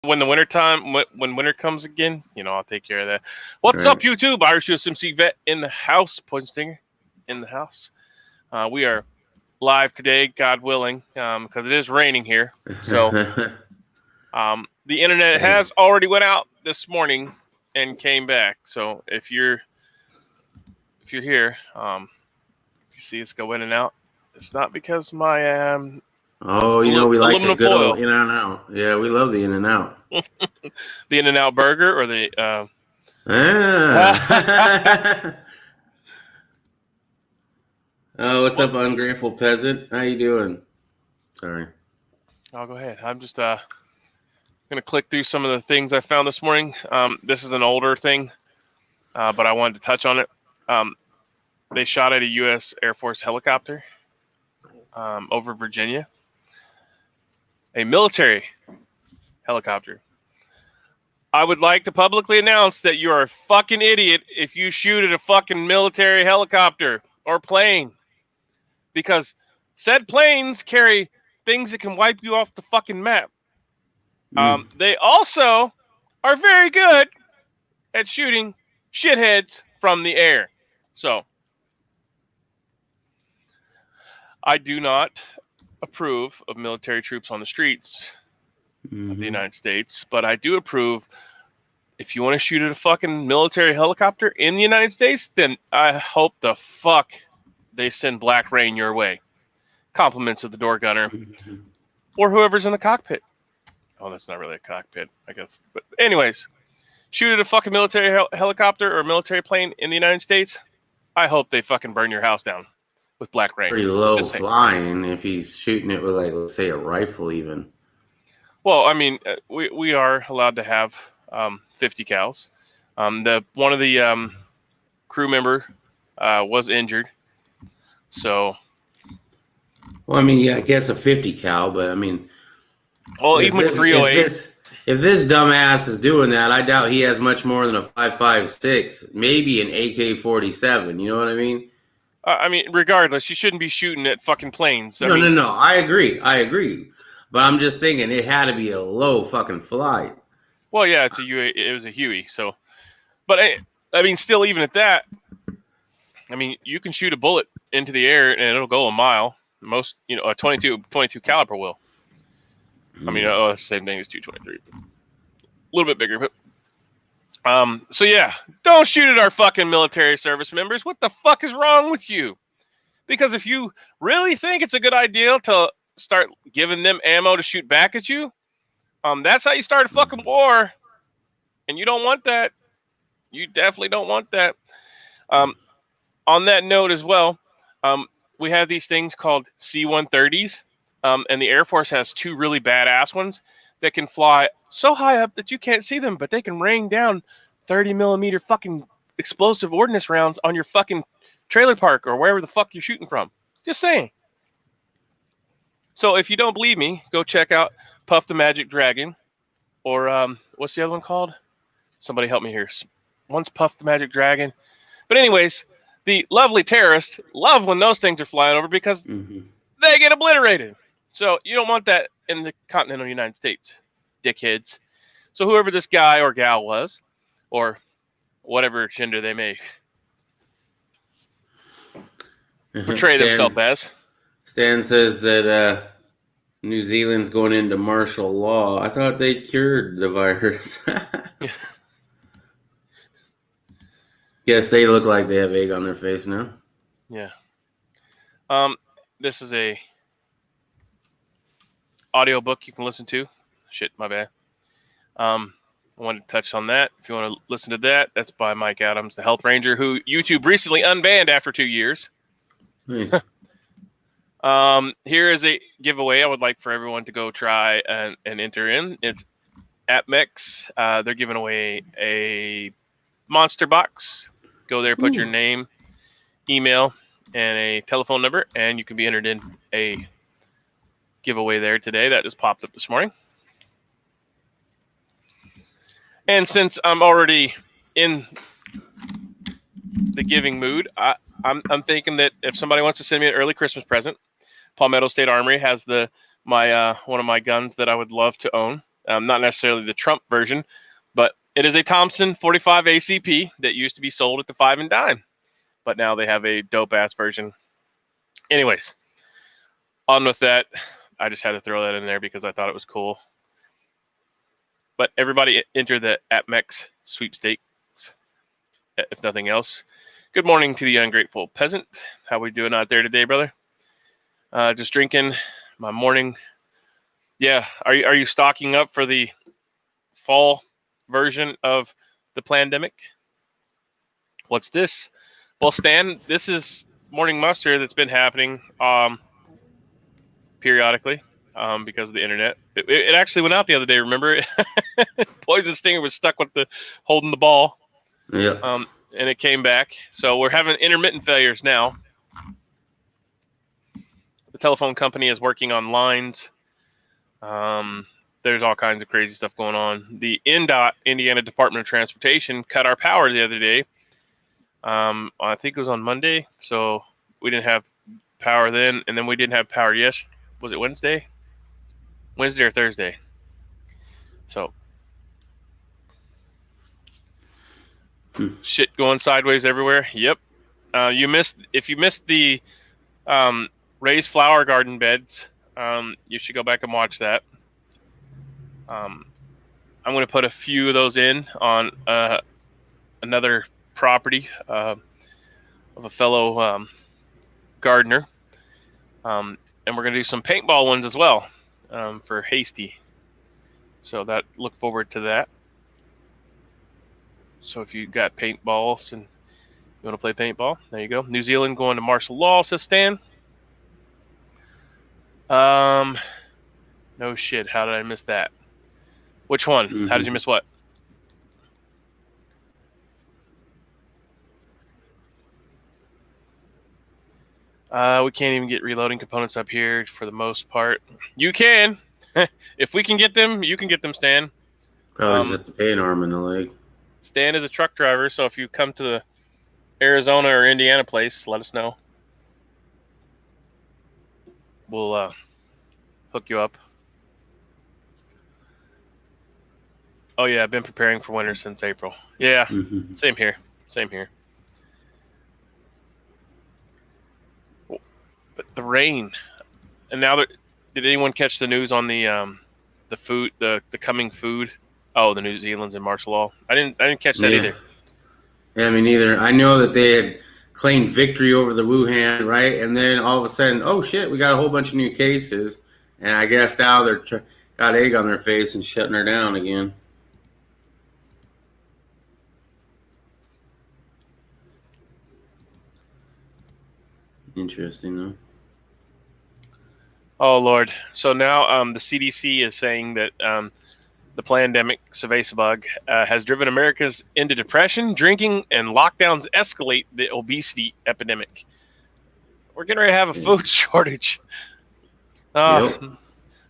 when the winter time, when winter comes again, I'll take care of that. What's Right. up, YouTube? Irish USMC Vet in the house. Poison Stinger in the house. We are live today, God willing, because it is raining here. So the internet has already went out this morning and came back. So if you're here, if you see us go in and out, it's not because my Oh, we like the aluminum good foil. old in and out. Yeah, we love the in and out. The In-N-Out burger or the Oh, what's up, ungrateful peasant? How you doing? Sorry. I'll go ahead. I'm just gonna click through some of the things I found this morning. This is an older thing, but I wanted to touch on it. They shot at a U.S. Air Force helicopter over Virginia. A military helicopter. I would like to publicly announce that you are a fucking idiot if you shoot at a fucking military helicopter or plane. Because said planes carry things that can wipe you off the fucking map. They also are very good at shooting shitheads from the air. So, I do not approve of military troops on the streets of the United States, but I do approve if you want to shoot at a fucking military helicopter in the United States, then I hope the fuck they send black rain your way. Compliments of the door gunner or whoever's in the cockpit. Oh, that's not really a cockpit, I guess. But anyways, shoot at a fucking military helicopter or military plane in the United States, I hope they fucking burn your house down with black rain. Pretty low flying if he's shooting it with, like, let's say a rifle even. Well, I mean, we are allowed to have 50 cals. One of the crew member was injured, so. Well, I mean, yeah, I guess a 50 cal, but I mean, well, even with 308. If this dumbass is doing that, I doubt he has much more than a 5.56, maybe an AK-47. You know what I mean? I mean, regardless, you shouldn't be shooting at fucking planes. No. I agree. But I'm just thinking it had to be a low fucking flight. Well, yeah, it was a Huey. So, but I mean, still, even at that, I mean, you can shoot a bullet into the air and it'll go a mile. Most, a 22 caliber will. I mean, it's the same thing as 223, a little bit bigger, but. So yeah, don't shoot at our fucking military service members. What the fuck is wrong with you? Because if you really think it's a good idea to start giving them ammo to shoot back at you, that's how you start a fucking war. And you don't want that. You definitely don't want that. On that note as well, we have these things called C-130s, and the Air Force has two really badass ones that can fly so high up that you can't see them, but they can rain down 30 millimeter fucking explosive ordnance rounds on your fucking trailer park or wherever the fuck you're shooting from. Just saying. So if you don't believe me, go check out Puff the Magic Dragon, or what's the other one called? Somebody help me here. One's Puff the Magic Dragon. But anyways, the lovely terrorists love when those things are flying over because they get obliterated. So you don't want that in the continental United States, dickheads. So whoever this guy or gal was, or whatever gender they may portray themselves as. Stan says that New Zealand's going into martial law. I thought they cured the virus. Guess they look like they have egg on their face now. Yeah. This is a audiobook you can listen to. Shit, my bad. I wanted to touch on that. If you want to listen to that, that's by Mike Adams, the Health Ranger, who YouTube recently unbanned after 2 years. Nice. Here is a giveaway I would like for everyone to go try and enter in. It's at Mex. They're giving away a monster box. Go there, put your name, email, and a telephone number, and you can be entered in a giveaway there today. That just popped up this morning. And since I'm already in the giving mood, I'm thinking that if somebody wants to send me an early Christmas present, Palmetto State Armory has one of my guns that I would love to own. Not necessarily the Trump version, but it is a Thompson 45 ACP that used to be sold at the 5 and dime, but now they have a dope ass version. Anyways, on with that. I just had to throw that in there because I thought it was cool. But everybody enter the APMEX sweepstakes, if nothing else. Good morning to the ungrateful peasant. How we doing out there today, brother? Just drinking my morning. Yeah, are you stocking up for the fall version of the pandemic? What's this? Well, Stan, this is morning muster that's been happening periodically because of the internet. It actually went out the other day. Remember, Poison Stinger was stuck with holding the ball. Yeah. And it came back. So we're having intermittent failures now. The telephone company is working on lines. There's all kinds of crazy stuff going on. The INDOT, Indiana Department of Transportation, cut our power the other day. I think it was on Monday. So we didn't have power then. And then we didn't have power yesterday. Was it Wednesday? Wednesday or Thursday? So shit going sideways everywhere. Yep. If you missed the raised flower garden beds, you should go back and watch that. I'm going to put a few of those in on another property of a fellow gardener. And we're going to do some paintball ones as well for Hasty. So look forward to that. So if you got paintballs and you want to play paintball, there you go. New Zealand going to martial law, says Stan. No shit. How did I miss that? Which one? Mm-hmm. How did you miss what? We can't even get reloading components up here for the most part. You can. If we can get them, you can get them, Stan. Probably just have to pay an arm and a leg. Stan is a truck driver, so if you come to the Arizona or Indiana place, let us know. We'll hook you up. Oh yeah, I've been preparing for winter since April. Yeah, Same here. Same here. But the rain, and now did anyone catch the news on the food, the coming food? Oh, the New Zealand's in martial law. I didn't catch that either. Yeah, me neither. I know that they had claimed victory over the Wuhan, right? And then all of a sudden, oh shit, we got a whole bunch of new cases, and I guess now they're got egg on their face and shutting her down again. Interesting, though. Oh Lord! So now the CDC is saying that the pandemic, Savacibug, has driven Americans into depression, drinking, and lockdowns escalate the obesity epidemic. We're getting ready to have a food shortage. Yep.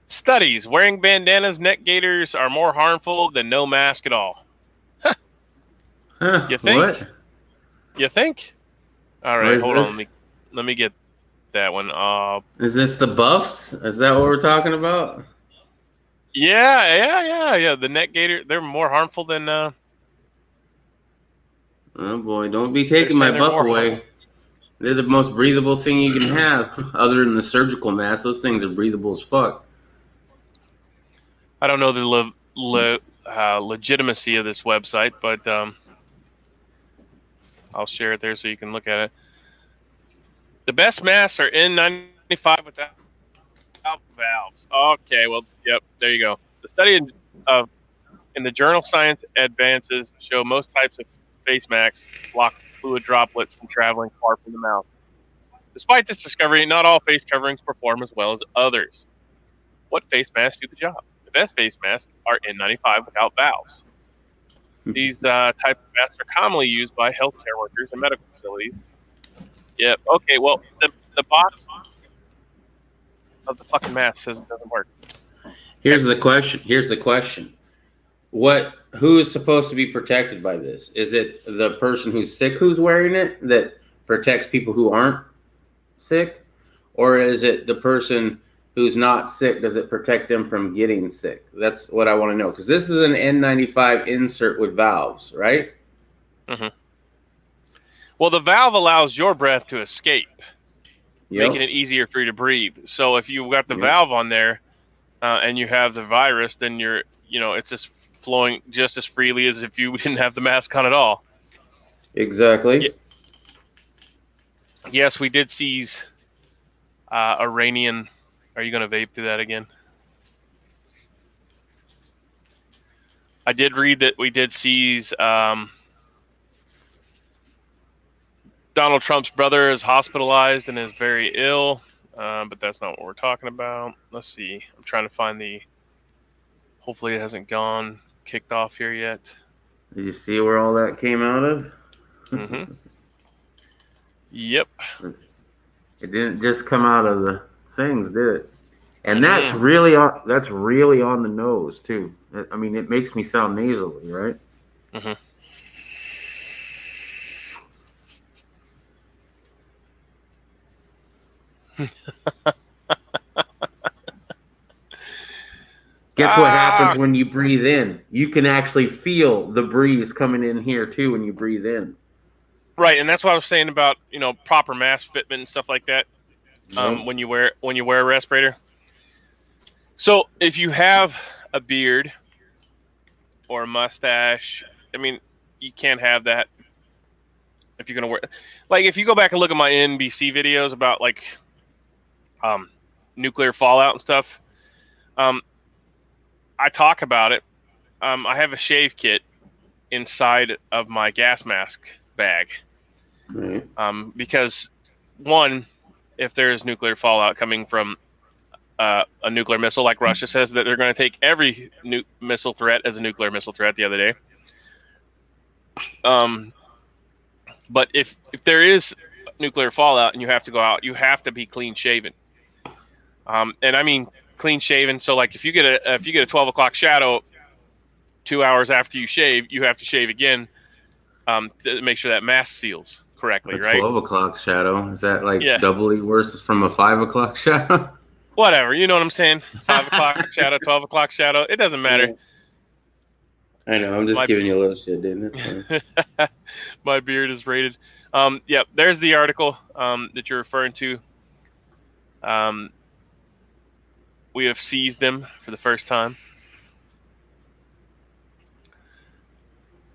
Studies: wearing bandanas, neck gaiters are more harmful than no mask at all. You think? What? You think? All right, hold on. Let me get that one. Is this the buffs? Is that what we're talking about? Yeah. The neck gaiter, they're more harmful than. Oh boy! Don't be taking my buff away. Harmful. They're the most breathable thing you can have, other than the surgical mask. Those things are breathable as fuck. I don't know the legitimacy of this website, but I'll share it there so you can look at it. The best masks are N95 without valves. Okay, well, yep, there you go. The study in the journal Science Advances show most types of face masks block fluid droplets from traveling far from the mouth. Despite this discovery, not all face coverings perform as well as others. What face masks do the job? The best face masks are N95 without valves. These types of masks are commonly used by healthcare workers and medical facilities. Yep. Okay. Well, the box of the fucking mask says it doesn't work. Here's the question. Who's supposed to be protected by this? Is it the person who's sick who's wearing it that protects people who aren't sick? Or is it the person who's not sick, does it protect them from getting sick? That's what I want to know, because this is an N95 insert with valves, right? Mm-hmm. Well, the valve allows your breath to escape, making it easier for you to breathe. So if you got the valve on there and you have the virus, then it's just flowing just as freely as if you didn't have the mask on at all. Exactly. Yes, we did seize Iranian. Are you going to vape through that again? I did read that we did seize Donald Trump's brother is hospitalized and is very ill, but that's not what we're talking about. Let's see. I'm trying to find hopefully it hasn't kicked off here yet. Did you see where all that came out of? Mm-hmm. Yep. It didn't just come out of the things, did it? And that's really on the nose too. I mean, it makes me sound nasally, right? Mm-hmm. Guess what happens when you breathe in? You can actually feel the breeze coming in here too when you breathe in. Right, and that's what I was saying about proper mask fitment and stuff like that. When you wear a respirator. So if you have a beard or a mustache, I mean, you can't have that if you're gonna wear. Like if you go back and look at my NBC videos about like nuclear fallout and stuff, I talk about it. I have a shave kit inside of my gas mask bag, because one, if there is nuclear fallout coming from a nuclear missile, like Russia says that they're going to take every missile threat as a nuclear missile threat the other day. But if there is nuclear fallout and you have to go out, you have to be clean shaven. And I mean clean shaven. So like if you get a 12 o'clock shadow 2 hours after you shave, you have to shave again to make sure that mask seals correctly, right? 12 o'clock shadow, is that like doubly worse from a 5 o'clock shadow? Whatever, you know what I'm saying? 5 o'clock shadow, 12 o'clock shadow, it doesn't matter. I know, I'm just giving you a little shit, dude. That's fine. My beard is rated. Yep, there's the article that you're referring to. We have seized them for the first time.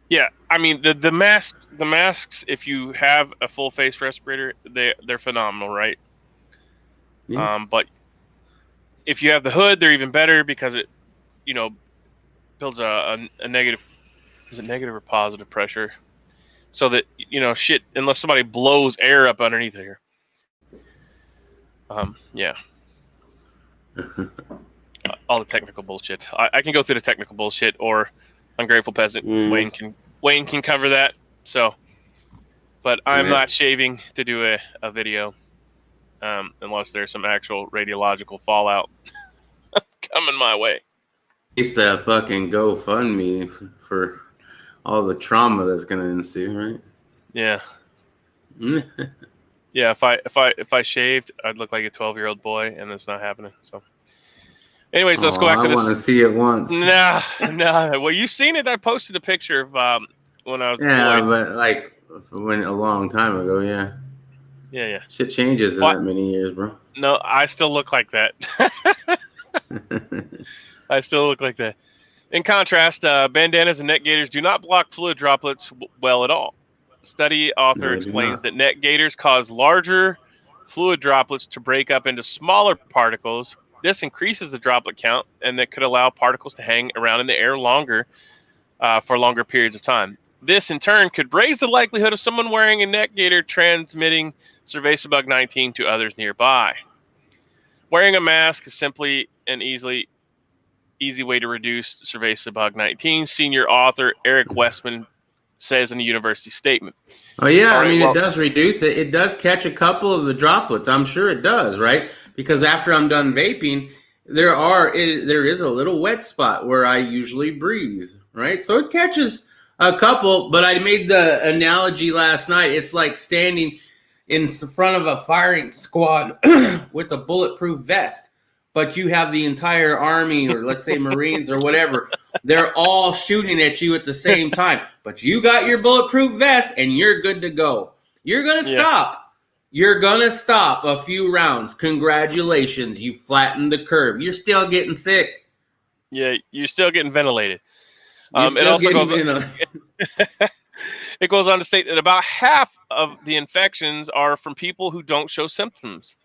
Yeah, I mean the masks. If you have a full face respirator, they're phenomenal, right? Yeah. But if you have the hood, they're even better because it, builds a negative. Is it negative or positive pressure? So that shit, unless somebody blows air up underneath here. Yeah. All the technical bullshit. I can go through the technical bullshit, or Ungrateful Peasant. Wayne can cover that. So, but I'm not shaving to do a video, unless there's some actual radiological fallout coming my way. Used to fucking GoFundMe for all the trauma that's gonna ensue, right? Yeah. Yeah. If I shaved, I'd look like a 12-year-old boy, and it's not happening. So. Anyways, let's go back to this. I want to see it once. Nah. Well, you seen it? I posted a picture of when I was deployed. But like a long time ago, yeah. Yeah. Shit changes in that many years, bro. No, I still look like that. I still look like that. In contrast, bandanas and net gaiters do not block fluid droplets well at all. Study author explains that net gaiters cause larger fluid droplets to break up into smaller particles. This increases the droplet count, and that could allow particles to hang around in the air longer for longer periods of time. This, in turn, could raise the likelihood of someone wearing a net gaiter transmitting cerveza bug 19 to others nearby. Wearing a mask is simply an easy way to reduce cerveza bug 19, senior author Eric Westman says in a university statement. Oh, yeah. Right, it does reduce it. It does catch a couple of the droplets. I'm sure it does, right? Because after I'm done vaping, there is a little wet spot where I usually breathe, right? So it catches a couple, but I made the analogy last night. It's like standing in front of a firing squad with a bulletproof vest. but you have the entire Army, or let's say Marines or whatever. They're all shooting at you at the same time, but you got your bulletproof vest and you're good to go. You're going to stop. You're going to stop a few rounds. Congratulations. You flattened the curve. You're still getting sick. Yeah, you're still getting ventilated. It goes on to state that about half of the infections are from people who don't show symptoms.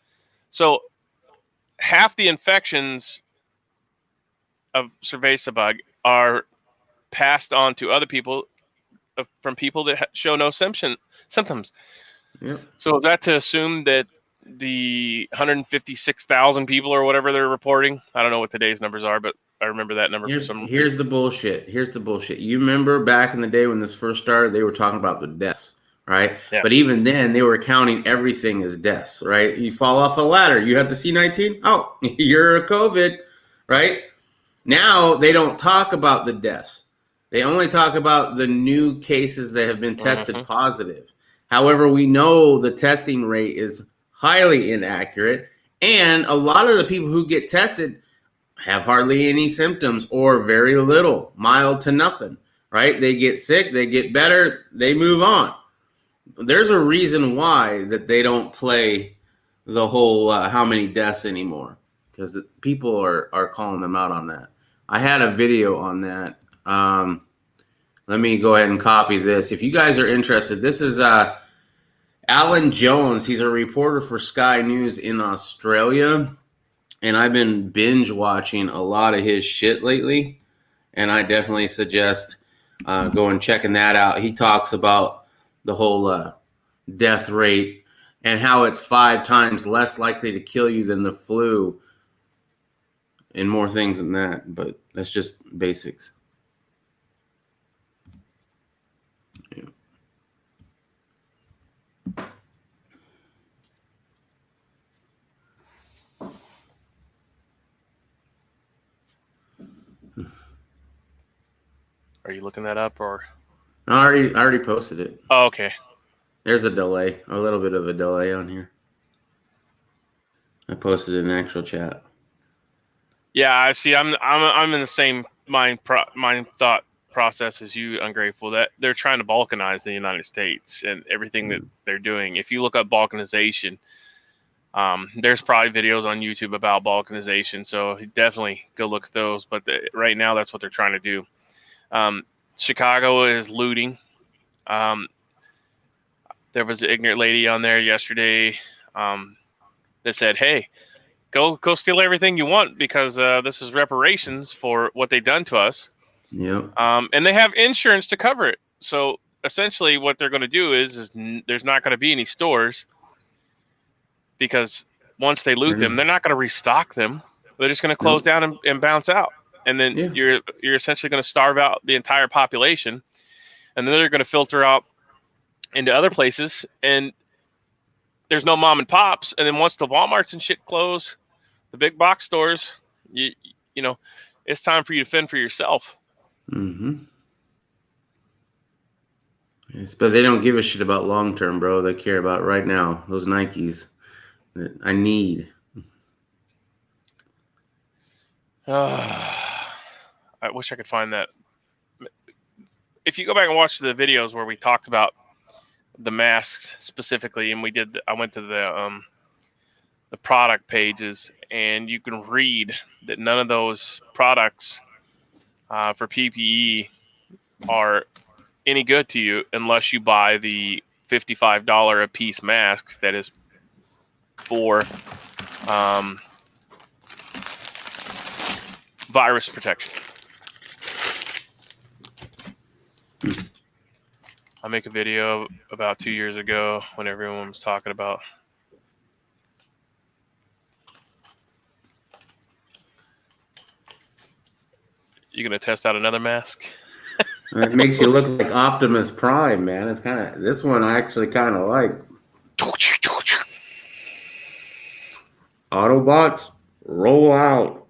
So half the infections of cerveza bug are passed on to other people from people that show no symptoms. Yep. So is that to assume that the 156,000 people or whatever they're reporting? I don't know what today's numbers are, but I remember that number for some. Here's the bullshit. You remember back in the day when this first started, they were talking about the deaths, right? Yeah. But even then, they were counting everything as deaths, right? You fall off a ladder, you have the C-19. Oh, you're a COVID, right? Now they don't talk about the deaths. They only talk about the new cases that have been tested positive. However, we know the testing rate is highly inaccurate, and a lot of the people who get tested have hardly any symptoms or very little, mild to nothing, right? They get sick, they get better, they move on. There's a reason why that they don't play the whole how many deaths anymore, because people are calling them out on that. I had a video on that. Let me go ahead and copy this. If you guys are interested, this is Alan Jones. He's a reporter for Sky News in Australia. And I've been binge watching a lot of his shit lately. And I definitely suggest going checking that out. He talks about the whole death rate and how it's 5 times less likely to kill you than the flu. And more things than that. But that's just basics. Yeah. Are you looking that up or? I already posted it. Oh, okay. There's a delay, a little bit of a delay on here. I posted it in actual chat. Yeah, I see. I'm in the same mind thought process as you, Ungrateful, that they're trying to balkanize the United States and everything that they're doing. If you look up balkanization, there's probably videos on YouTube about balkanization, so definitely go look at those. But right now, that's what they're trying to do. Chicago is looting. There was an ignorant lady on there yesterday that said, "Hey, go steal everything you want because this is reparations for what they done to us." Yep. And they have insurance to cover it. So essentially, what they're going to do is there's not going to be any stores because once they loot them, they're not going to restock them. They're just going to close down and bounce out. And then you're essentially going to starve out the entire population, and then they're going to filter out into other places, and there's no mom and pops. And then once the Walmarts and shit close, the big box stores, you know, it's time for you to fend for yourself. Mm-hmm. Yes, but they don't give a shit about long term, bro. They care about right now. Those Nikes that I need. I wish I could find that. If you go back and watch the videos where we talked about the masks specifically, and I went to the product pages, and you can read that none of those products for PPE are any good to you unless you buy the $55 a piece mask that is for virus protection. I make a video about 2 years ago when everyone was talking about you gonna test out another mask. It makes you look like Optimus Prime, man. It's kind of this one I actually kind of like. Autobots, roll out.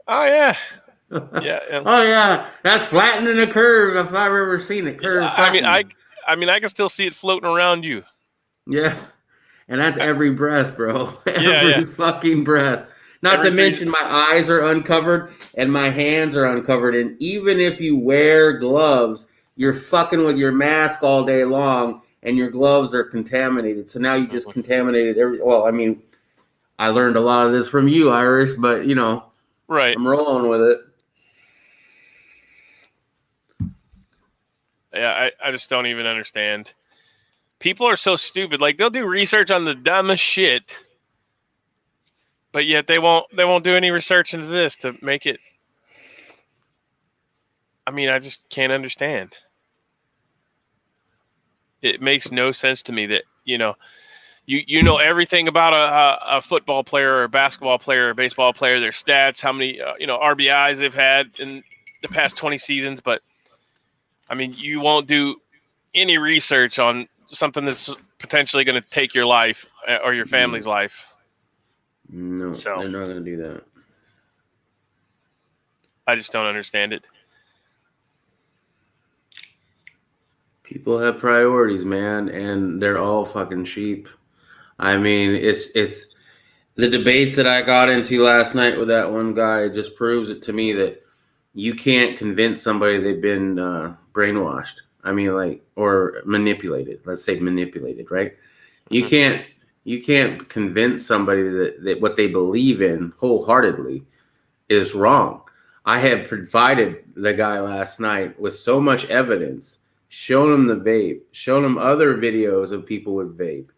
Oh yeah. Yeah. Oh yeah, that's flattening the curve if I've ever seen it. Curve. I mean, I can still see it floating around you. Yeah, And that's every breath, bro. Yeah, Every fucking breath. Not every to three. mention my eyes are uncovered and my hands are uncovered. And even if you wear gloves, you're fucking with your mask all day long and your gloves are contaminated. So now you just contaminated well, I mean, I learned a lot of this from you, Irish, but you know, Right. I'm rolling with it. Yeah, I just don't even understand. People are so stupid. Like, they'll do research on the dumbest shit, but yet they won't do any research into this to make it. I mean, I just can't understand. It makes no sense to me that, you know everything about a football player or a basketball player or a baseball player, their stats, how many RBIs they've had in the past 20 seasons, but I mean, you won't do any research on something that's potentially going to take your life or your family's life. No, So they're not going to do that. I just don't understand it. People have priorities, man, and they're all fucking sheep. I mean, it's the debates that I got into last night with that one guy just proves it to me that you can't convince somebody they've been brainwashed. I mean, like, or manipulated. Let's say manipulated, right? You can't convince somebody that what they believe in wholeheartedly is wrong. I had provided the guy last night with so much evidence, shown him the vape, shown him other videos of people with vape,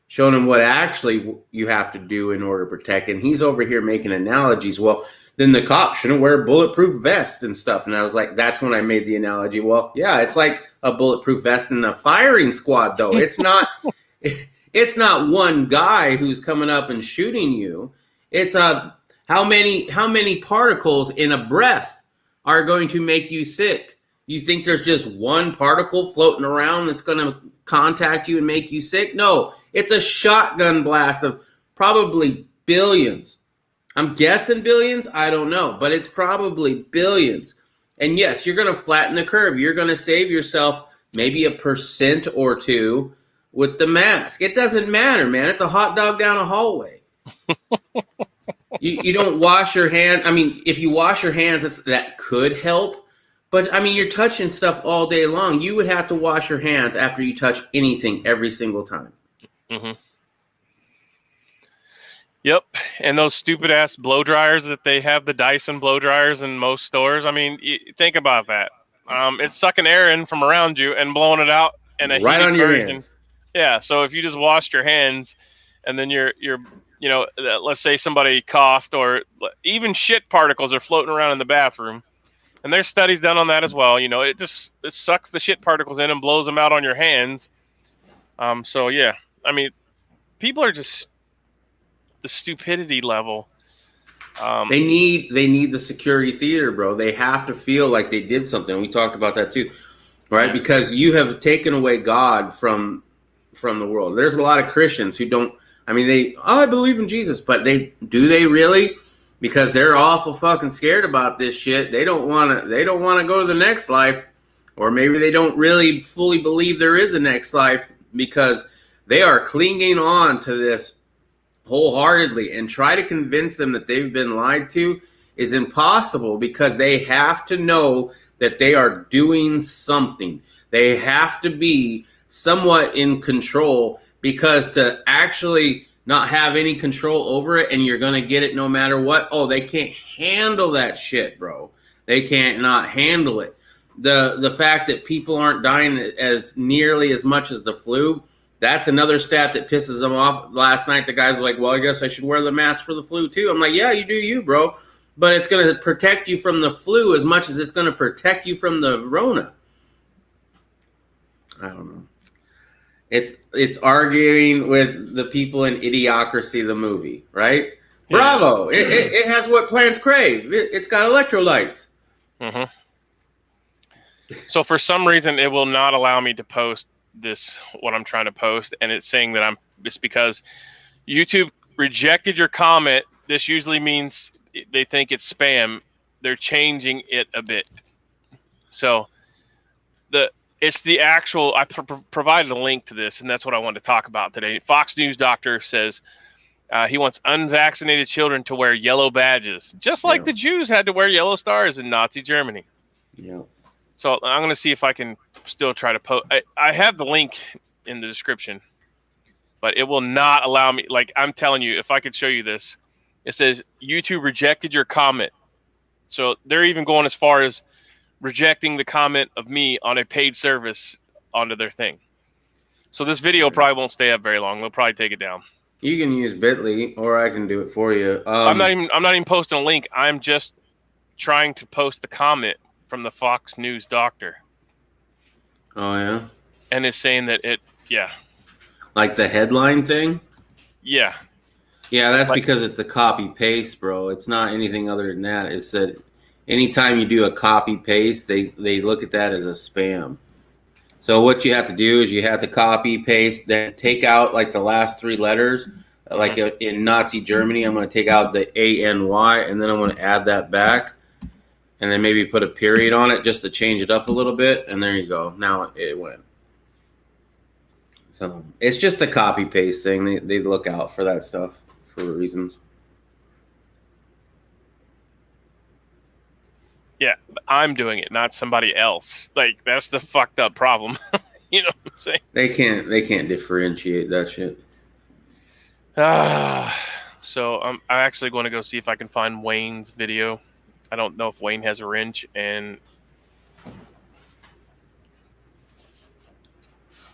shown him what actually you have to do in order to protect. And he's over here making analogies. Well, then the cop shouldn't wear a bulletproof vest and stuff. And I was like, that's when I made the analogy. Well, yeah, it's like a bulletproof vest in a firing squad, though. It's not. It's not one guy who's coming up and shooting you. It's how many particles in a breath are going to make you sick? You think there's just one particle floating around that's going to contact you and make you sick? No, it's a shotgun blast of probably billions. I'm guessing billions. I don't know, but it's probably billions. And yes, you're going to flatten the curve. You're going to save yourself maybe 1% or 2 with the mask. It doesn't matter, man. It's a hot dog down a hallway. You don't wash your hands. I mean, if you wash your hands, that could help. But, I mean, you're touching stuff all day long. You would have to wash your hands after you touch anything every single time. Mm-hmm. Yep. And those stupid ass blow dryers that they have, the Dyson blow dryers in most stores. I mean, think about that. It's sucking air in from around you and blowing it out in a right heated on your version. hands. Yeah. So if you just washed your hands and then you're let's say somebody coughed or even shit particles are floating around in the bathroom. And there's studies done on that as well. You know, it sucks the shit particles in and blows them out on your hands. So yeah, I mean, people are just the stupidity level. They need the security theater, bro. They have to feel like they did something. We talked about that too, right? Yeah. Because you have taken away God from the world. There's a lot of Christians who don't. I mean, I believe in Jesus, but they really? Because they're awful fucking scared about this shit. They don't want to go to the next life, or maybe they don't really fully believe there is a next life because they are clinging on to this wholeheartedly, and try to convince them that they've been lied to is impossible because they have to know that they are doing something. They have to be somewhat in control, because to actually not have any control over it and you're going to get it no matter what, they can't handle that shit, bro. They can't not handle it. The fact that people aren't dying as nearly as much as the flu, that's another stat that pisses them off. Last night, the guys were like, well, I guess I should wear the mask for the flu too. I'm like, yeah, you do you, bro. But it's going to protect you from the flu as much as it's going to protect you from the Rona. I don't know. It's arguing with the people in Idiocracy, the movie, right? Yeah. Bravo. It has what plants crave. It's got electrolytes. Mm-hmm. So for some reason, it will not allow me to post what I'm trying to post, and it's saying that it's because YouTube rejected your comment. This usually means they think it's spam. They're changing it a bit. So It's the actual. I provided a link to this, and that's what I wanted to talk about today. Fox News doctor says he wants unvaccinated children to wear yellow badges, just like the Jews had to wear yellow stars in Nazi Germany. Yeah. So I'm going to see if I can still try to post. I have the link in the description, but it will not allow me. Like, I'm telling you, if I could show you this, it says YouTube rejected your comment. So they're even going as far as rejecting the comment of me on a paid service onto their thing. So this video probably won't stay up very long. They'll probably take it down. You can use Bitly, or I can do it for you. I'm not even posting a link. I'm just trying to post the comment from the Fox News doctor. Oh yeah. And it's saying that Like the headline thing. Yeah. Yeah, that's because it's a copy paste, bro. It's not anything other than that. It's that anytime you do a copy paste, they look at that as a spam. So what you have to do is you have to copy paste, then take out like the last three letters. Like in Nazi Germany, I'm going to take out the ANY, and then I'm going to add that back, and then maybe put a period on it just to change it up a little bit, and there you go. Now it went. So it's just a copy paste thing. They look out for that stuff for reasons. Yeah, I'm doing it, not somebody else. Like, that's the fucked up problem. You know what I'm saying? They can't differentiate that shit. So I'm actually going to go see if I can find Wayne's video. I don't know if Wayne has a wrench, and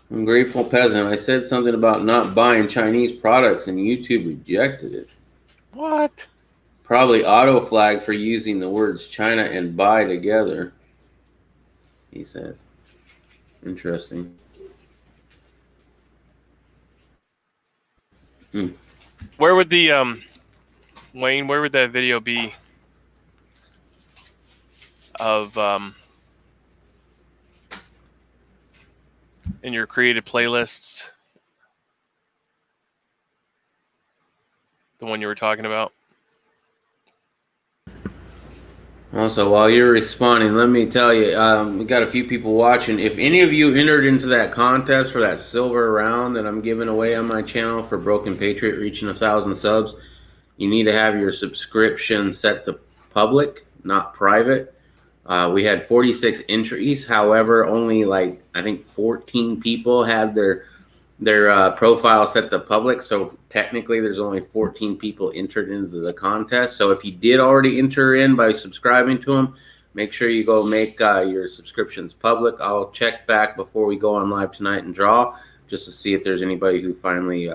I'm Grateful Peasant. I said something about not buying Chinese products, and YouTube rejected it. What? Probably auto flag for using the words China and buy together, he said. Interesting. Where would the Wayne, where would that video be of in your created playlists? The one you were talking about? Also, while you're responding, let me tell you, we got a few people watching. If any of you entered into that contest for that silver round that I'm giving away on my channel for Broken Patriot reaching 1,000 subs, you need to have your subscription set to public, not private. We had 46 entries. However, only I think 14 people had their profile set to public, so technically there's only 14 people entered into the contest. So if you did already enter in by subscribing to them, make sure you go make your subscriptions public. I'll check back before we go on live tonight and draw, just to see if there's anybody who finally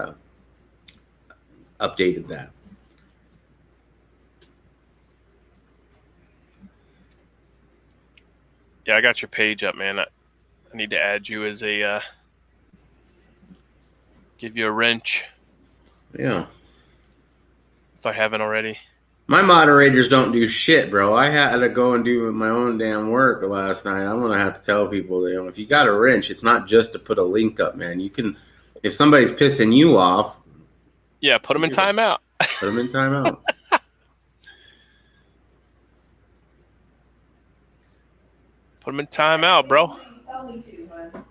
updated that. Yeah, I got your page up, man. I need to add you as a give you a wrench. Yeah. If I haven't already. My moderators don't do shit, bro. I had to go and do my own damn work last night. I'm going to have to tell people, if you got a wrench, it's not just to put a link up, man. You can, if somebody's pissing you off. Yeah, put them in timeout. Put them in timeout. Put them in timeout, bro. Tell me to, man.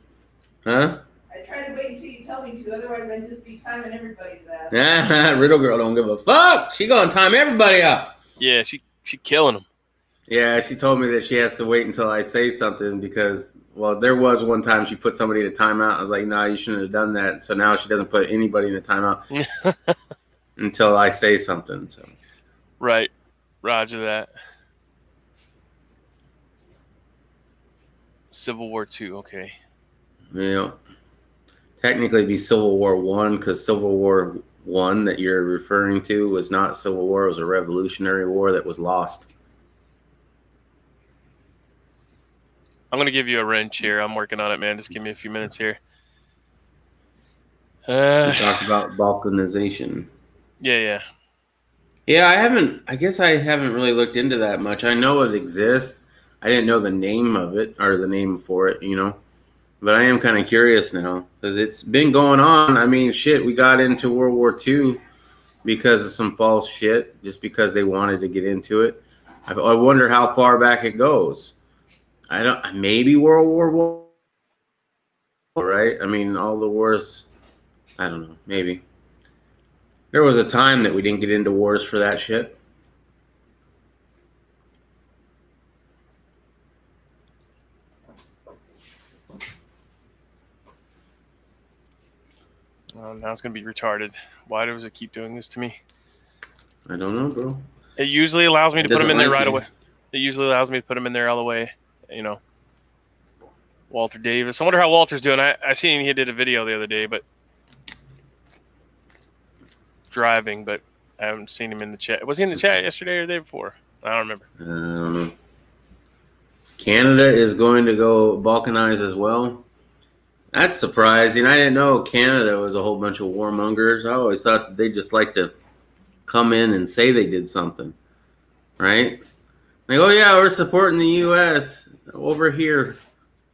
Huh? I try to wait until you tell me to, otherwise I'd just be timing everybody's ass. Riddle girl don't give a fuck. She gonna time everybody out. Yeah, she killing them. Yeah, she told me that she has to wait until I say something because, well, there was one time she put somebody in a timeout. I was like, no, you shouldn't have done that. So now she doesn't put anybody in a timeout until I say something. So. Right. Roger that. Civil War II, okay. Yeah. Technically be Civil War I, because Civil War I that you're referring to was not Civil War. It was a Revolutionary War that was lost. I'm going to give you a wrench here. I'm working on it, man. Just give me a few minutes here. We talked about balkanization. Yeah. Yeah, I guess I haven't really looked into that much. I know it exists. I didn't know the name of it, or the name for it, But I am kind of curious now, because it's been going on. I mean, shit, we got into World War II because of some false shit, just because they wanted to get into it. I wonder how far back it goes. Maybe World War I. right? I mean, all the wars, I don't know, maybe. There was a time that we didn't get into wars for that shit. Oh, now it's going to be retarded. Why does it keep doing this to me? I don't know, bro. It usually allows me to put them in there right you. away. It usually allows me to put them in there all the way, you know. Walter Davis. I wonder how Walter's doing. I seen he did a video the other day, but driving, but I haven't seen him in the chat. Was he in the chat yesterday or the day before? I don't remember. Canada is going to go balkanize as well. That's surprising. I didn't know Canada was a whole bunch of warmongers. I always thought they just like to come in and say they did something, right? Like, oh yeah, we're supporting the U.S. over here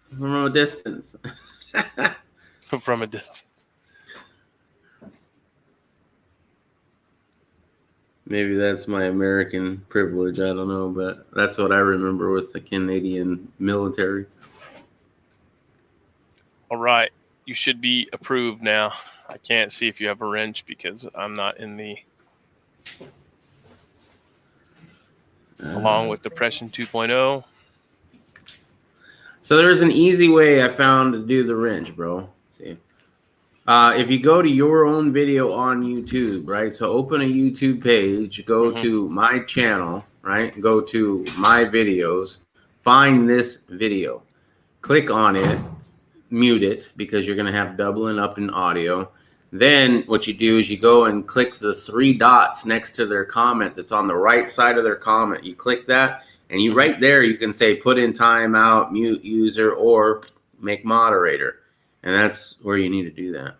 from a distance. From a distance. Maybe that's my American privilege. I don't know, but that's what I remember with the Canadian military. All right, you should be approved now. I can't see if you have a wrench because I'm not in the. Along with Depression 2.0. So there's an easy way I found to do the wrench, bro. See, if you go to your own video on YouTube, right? So open a YouTube page, go to my channel, right? Go to my videos, find this video, click on it, mute it because you're going to have doubling up in audio. Then what you do is you go and click the 3 dots next to their comment that's on the right side of their comment. You click that, and you right there you can say put in timeout, mute user, or make moderator. And that's where you need to do that.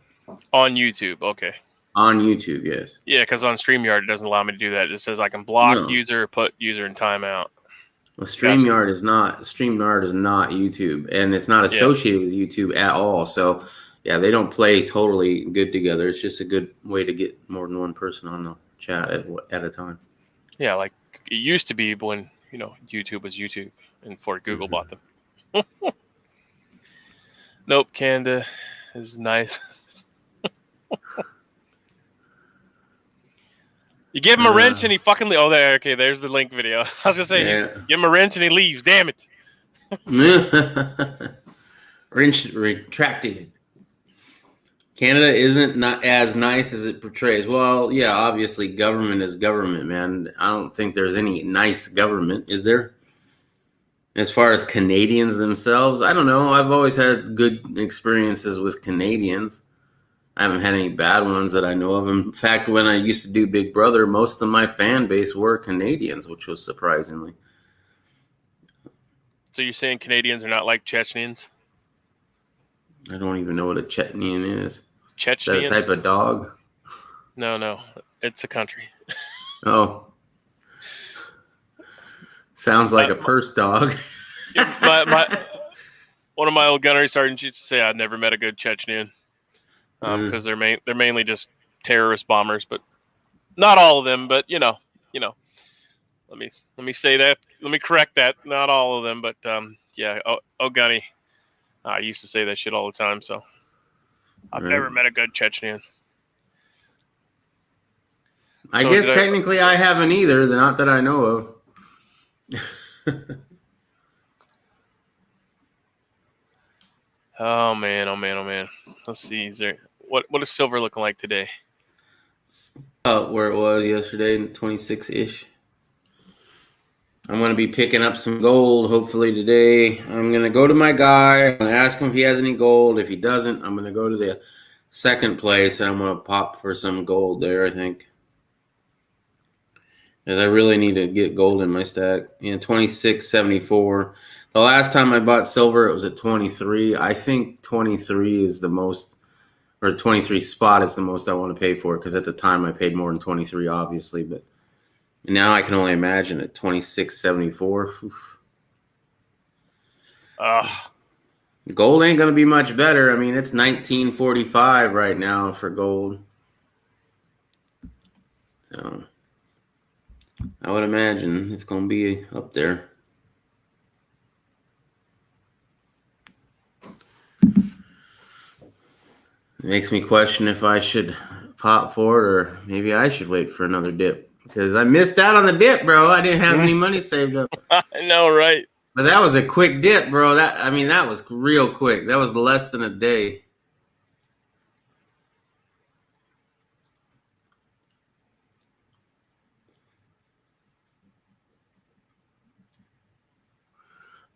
On YouTube, okay. On YouTube, yes. Yeah, because on StreamYard it doesn't allow me to do that. It just says I can block user, put user in timeout. Well, StreamYard is not YouTube, and it's not associated with YouTube at all. So yeah, they don't play totally good together. It's just a good way to get more than one person on the chat at a time. Yeah, like it used to be when, you know, YouTube was YouTube and before Google bought them. Nope, Canada is nice. You give him a wrench and he fucking leaves. Oh, there. Okay, there's the link video. I was gonna say, give him a wrench and he leaves. Damn it. Wrench retracted. Canada isn't not as nice as it portrays. Well, yeah, obviously government is government, man. I don't think there's any nice government, is there? As far as Canadians themselves, I don't know. I've always had good experiences with Canadians. I haven't had any bad ones that I know of. In fact, when I used to do Big Brother, most of my fan base were Canadians, which was surprisingly. So you're saying Canadians are not like Chechens? I don't even know what a Chechenian is. Chechenian? Is that a type of dog? No. It's a country. Oh. Sounds like a purse dog. One of my old gunnery sergeants used to say I'd never met a good Chechen. Because they're mainly just terrorist bombers, but not all of them. But you know. Let me say that. Let me correct that. Not all of them, but yeah. Oh, Gunny. I used to say that shit all the time. So I've never met a good Chechen. I guess technically I haven't either. Not that I know of. Oh man. Let's see. Is there what is silver looking like today? Where it was yesterday, 26-ish. I'm going to be picking up some gold hopefully today. I'm going to go to my guy. I'm going to ask him if he has any gold. If he doesn't, I'm going to go to the second place and I'm going to pop for some gold there, I think. Because I really need to get gold in my stack. 26.74. The last time I bought silver, it was at 23. I think 23 is the most, or 23 spot is the most I want to pay for it. Because at the time I paid more than 23, obviously. But now I can only imagine at 26.74. Gold ain't going to be much better. I mean, it's 19.45 right now for gold. So I would imagine it's going to be up there. It makes me question if I should pop for it or maybe I should wait for another dip because I missed out on the dip, bro. I didn't have any money saved up. I know, right? But that was a quick dip, bro. That was real quick. That was less than a day.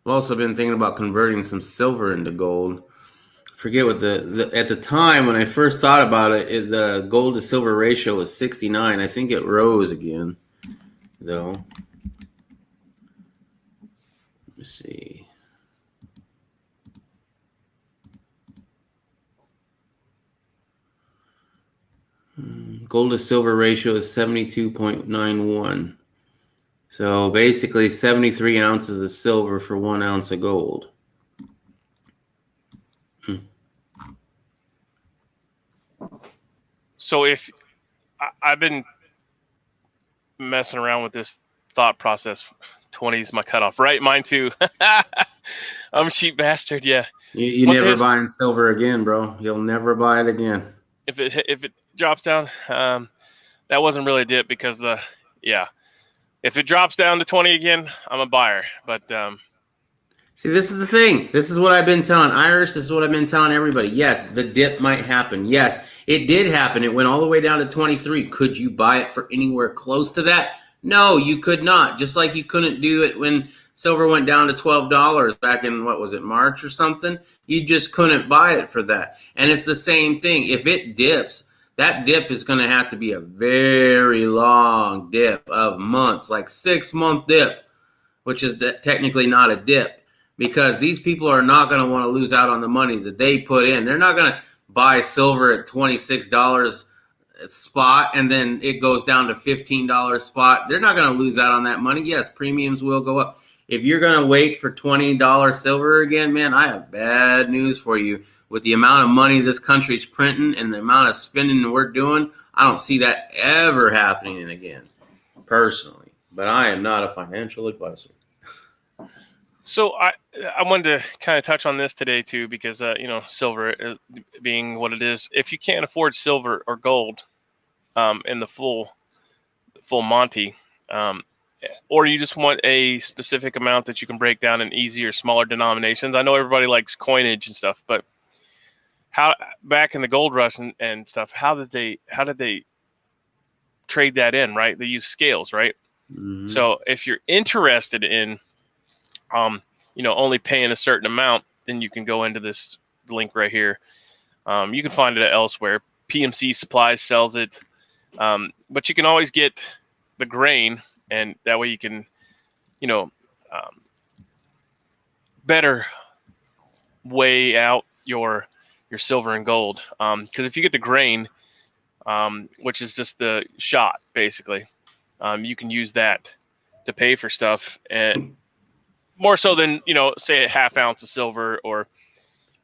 I've also been thinking about converting some silver into gold. Forget what at the time when I first thought about it, the gold to silver ratio was 69. I think it rose again, though. Let's see. Gold to silver ratio is 72.91. So basically 73 ounces of silver for 1 ounce of gold. So if I've been messing around with this thought process, 20 is my cutoff, right? Mine too. I'm a cheap bastard, yeah. You never buying silver again, bro. You'll never buy it again. If it drops down, that wasn't really a dip because if it drops down to 20 again, I'm a buyer. But see, this is the thing. This is what I've been telling Irish. This is what I've been telling everybody. Yes, the dip might happen. Yes, it did happen. It went all the way down to 23. Could you buy it for anywhere close to that? No, you could not. Just like you couldn't do it when silver went down to $12 back in, what was it, March or something? You just couldn't buy it for that. And it's the same thing. If it dips, that dip is going to have to be a very long dip of months, like 6-month dip, which is technically not a dip because these people are not going to want to lose out on the money that they put in. They're not going to buy silver at $26 spot and then it goes down to $15 spot. They're not going to lose out on that money. Yes, premiums will go up. If you're going to wait for $20 silver again, man, I have bad news for you. With the amount of money this country's printing and the amount of spending we're doing, I don't see that ever happening again, personally. But I am not a financial advisor. So I wanted to kind of touch on this today too, because silver being what it is. If you can't afford silver or gold, in the full Monty, or you just want a specific amount that you can break down in easier, smaller denominations. I know everybody likes coinage and stuff, but how back in the gold rush and stuff, how did they trade that in, right? They use scales, right? Mm-hmm. So if you're interested in only paying a certain amount, then you can go into this link right here. You can find it elsewhere. PMC Supplies sells it, but you can always get the grain, and that way you can, better weigh out your silver and gold. Because if you get the grain, which is just the shot, basically, you can use that to pay for stuff, and more so than, say a half ounce of silver, or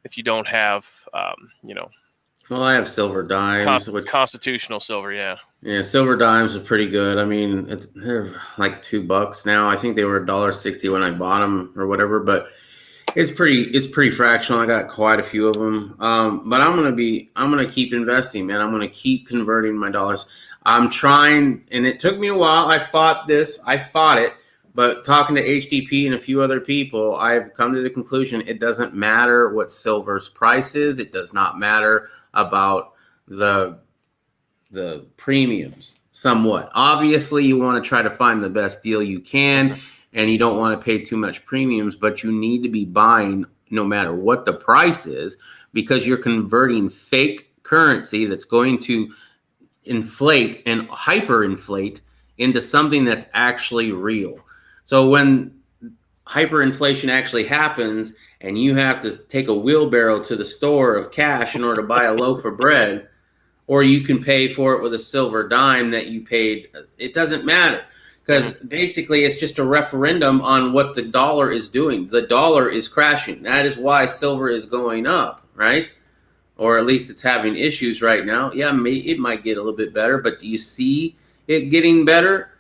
if you don't have, Well, I have silver dimes. Constitutional silver, yeah. Yeah, silver dimes are pretty good. I mean, they're like $2 now. I think they were $1.60 when I bought them or whatever, but it's pretty fractional. I got quite a few of them. But I'm gonna keep investing, man. I'm gonna keep converting my dollars. I'm trying, and it took me a while. I fought it. But talking to HDP and a few other people, I've come to the conclusion it doesn't matter what silver's price is. It does not matter about the premiums somewhat. Obviously, you want to try to find the best deal you can, and you don't want to pay too much premiums, but you need to be buying no matter what the price is, because you're converting fake currency that's going to inflate and hyperinflate into something that's actually real. So when hyperinflation actually happens and you have to take a wheelbarrow to the store of cash in order to buy a loaf of bread, or you can pay for it with a silver dime that you paid, it doesn't matter, because basically it's just a referendum on what the dollar is doing. The dollar is crashing. That is why silver is going up, right? Or at least it's having issues right now. Yeah, it might get a little bit better, but do you see it getting better?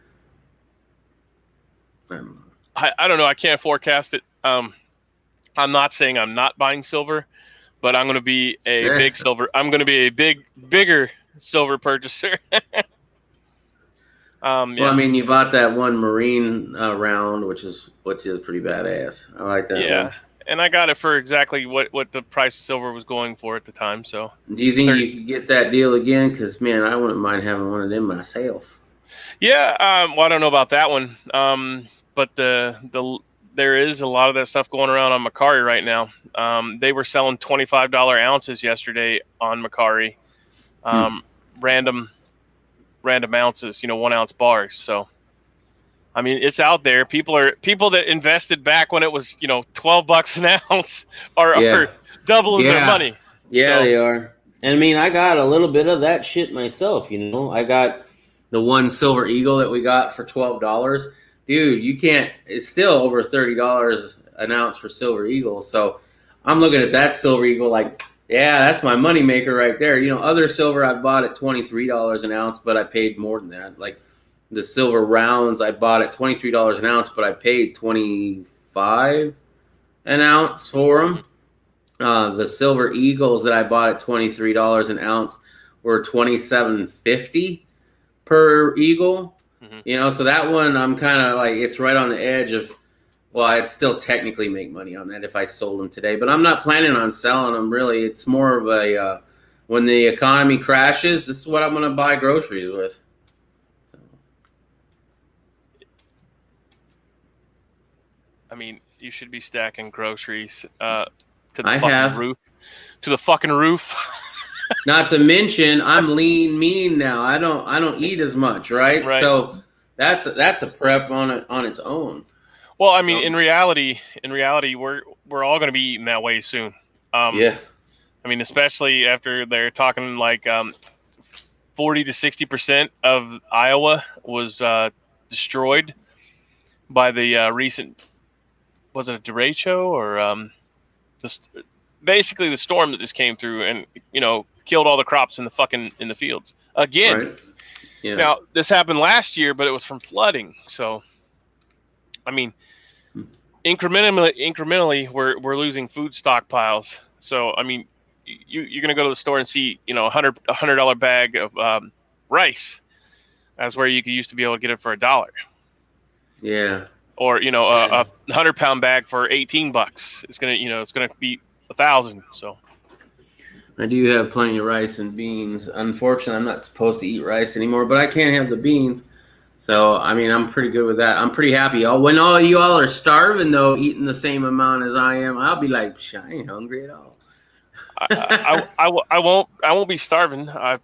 I don't know. I can't forecast it. I'm not saying I'm not buying silver, but I'm going to be a big silver. I'm going to be a bigger silver purchaser. Well, I mean, you bought that one marine round, which is pretty badass. I like that one. And I got it for exactly what the price of silver was going for at the time. So, do you think you could get that deal again? Because man, I wouldn't mind having one of them myself. Yeah, well, I don't know about that one, but there is a lot of that stuff going around on Macari right now. They were selling $25 ounces yesterday on Macari, random ounces, 1 ounce bars. So, I mean, it's out there. People that invested back when it was, $12 an ounce are doubling their money. Yeah, they are. And I mean, I got a little bit of that shit myself. I got the one Silver Eagle that we got for $12. Dude, you can't. It's still over $30 an ounce for Silver Eagle. So I'm looking at that Silver Eagle like, yeah, that's my money maker right there. Other silver I've bought at $23 an ounce, but I paid more than that. Like the silver rounds I bought at $23 an ounce, but I paid $25 an ounce for them. The Silver Eagles that I bought at $23 an ounce were $27.50 per eagle. Mm-hmm. So that one I'm kind of like, it's right on the edge of, well, I'd still technically make money on that if I sold them today, but I'm not planning on selling them really. It's more of a, when the economy crashes, this is what I'm going to buy groceries with. I mean, you should be stacking groceries to the fucking roof. Not to mention, I'm lean, mean now. I don't eat as much, right? So that's a prep on its own. Well, I mean, in reality, we're all going to be eating that way soon. I mean, especially after they're talking like 40 to 60% of Iowa was destroyed by the recent, was it a derecho or basically the storm that just came through and killed all the crops in the fields again. Right. Yeah. Now this happened last year, but it was from flooding. So, I mean, incrementally, we're losing food stockpiles. So, I mean, you're going to go to the store and see $100 bag of rice. That's where you used to be able to get it for $1. Yeah. Or a 100-pound bag for $18. It's gonna be $1,000. So. I do have plenty of rice and beans. Unfortunately, I'm not supposed to eat rice anymore, but I can't have the beans. So, I mean, I'm pretty good with that. I'm pretty happy. When all you all are starving, though, eating the same amount as I am, I'll be like, I ain't hungry at all. I won't be starving. I've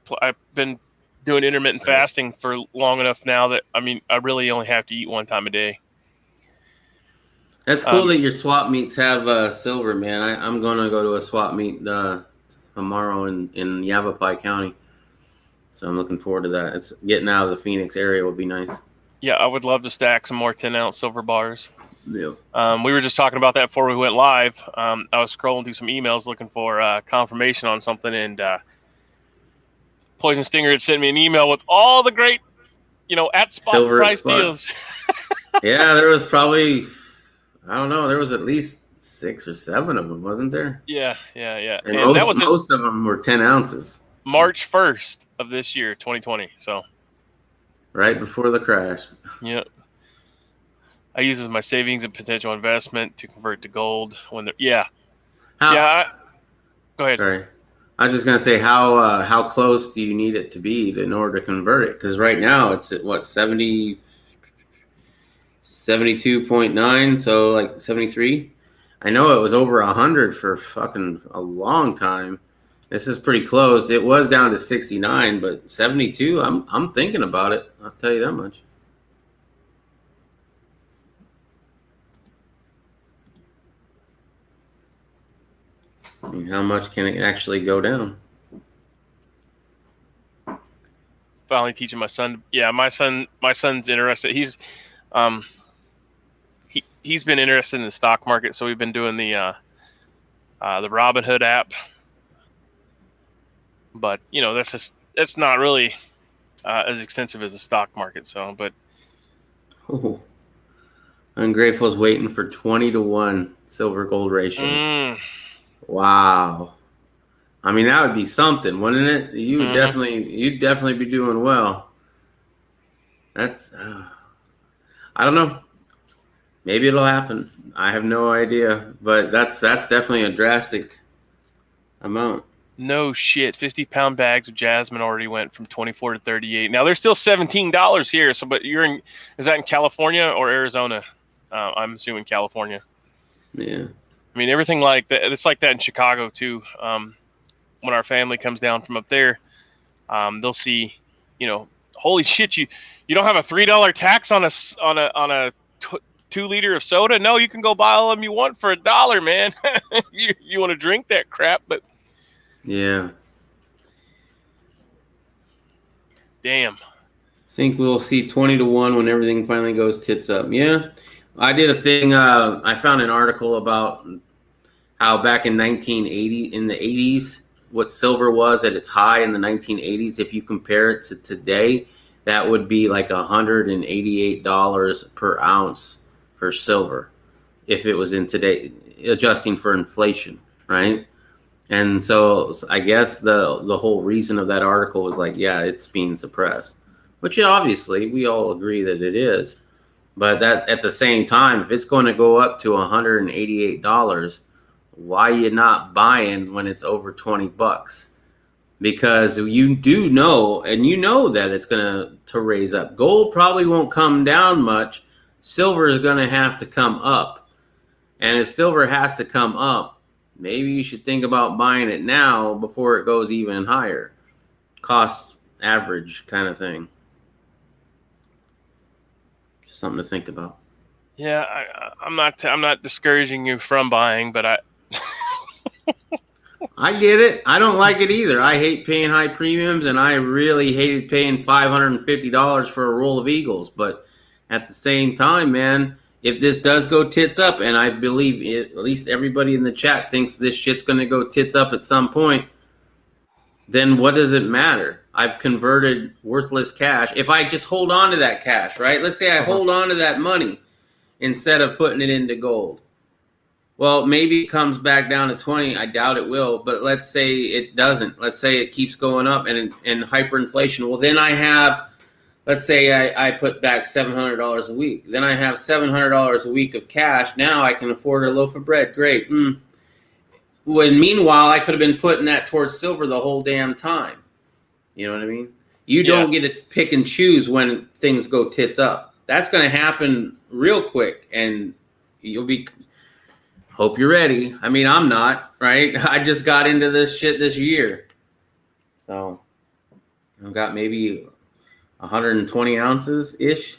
been doing intermittent fasting for long enough now that, I mean, I really only have to eat one time a day. That's cool that your swap meets have silver, man. I'm going to go to a swap meet tomorrow in Yavapai County. So I'm looking forward to that. It's getting out of the Phoenix area will be nice. Yeah, I would love to stack some more 10-ounce silver bars. Yeah. We were just talking about that before we went live. I was scrolling through some emails looking for confirmation on something, and Poison Stinger had sent me an email with all the great, at spot silver price deals. Yeah, there was probably, I don't know, there was at least 6 or 7 of them, wasn't there? Yeah. And most of them were 10 ounces. March 1st of this year, 2020. So. Right before the crash. Yep. I use as my savings and potential investment to convert to gold when they're, go ahead. Sorry. I was just going to say, how close do you need it to be in order to convert it? Because right now it's at, 72.9, so like 73. I know it was over 100 for fucking a long time. This is pretty close. It was down to 69, but 72, I'm thinking about it. I'll tell you that much. I mean, how much can it actually go down? Finally teaching my son. Yeah, my son's interested. He's been interested in the stock market, so we've been doing the Robinhood app. But that's not really as extensive as the stock market. So, but Ungrateful's waiting for 20-1 silver gold ratio. Wow. I mean, that would be something, wouldn't it? You'd Mm-hmm. definitely be doing well. That's, I don't know. Maybe it'll happen. I have no idea, but that's definitely a drastic amount. No shit. 50-pound bags of jasmine already went from 24 to 38. Now they're still $17 here. So, but is that in California or Arizona? I'm assuming California. Yeah. I mean, everything like that. It's like that in Chicago too. When our family comes down from up there, they'll see, holy shit, you don't have a $3 tax on a 2 liter of soda? No, you can go buy all of them you want for $1, man. you want to drink that crap, but Yeah. damn. Think we'll see 20-1 when everything finally goes tits up. Yeah. I did a thing. I found an article about how back in 1980, in the 80s, what silver was at its high in the 1980s. If you compare it to today, that would be like $188 per ounce for silver if it was in today, adjusting for inflation, right? And so I guess the whole reason of that article was like, yeah, it's being suppressed, which obviously we all agree that it is. But that at the same time, if it's going to go up to $188, why are you not buying when it's over $20? Because you do know, and you know that it's going to raise up. Gold probably won't come down much. Silver is going to have to come up. And if silver has to come up, maybe you should think about buying it now before it goes even higher. Cost average kind of thing. Just something to think about. Yeah, I'm not discouraging you from buying, but I get it. I don't like it either. I hate paying high premiums, and I really hated paying $550 for a roll of Eagles. But at the same time, man, if this does go tits up, and I believe it, at least everybody in the chat thinks this shit's going to go tits up at some point, then what does it matter? I've converted worthless cash. If I just hold on to that cash, right? Let's say I hold on to that money instead of putting it into gold. Well, maybe it comes back down to 20. I doubt it will, but let's say it doesn't. Let's say it keeps going up and hyperinflation. Well, then I have, let's say I put back $700 a week. Then I have $700 a week of cash. Now I can afford a loaf of bread. Great. When meanwhile, I could have been putting that towards silver the whole damn time. You know what I mean? You don't get to pick and choose when things go tits up. That's going to happen real quick, and you'll be... Hope you're ready. I mean, I'm not, right? I just got into this shit this year. So I've got maybe 120 ounces-ish.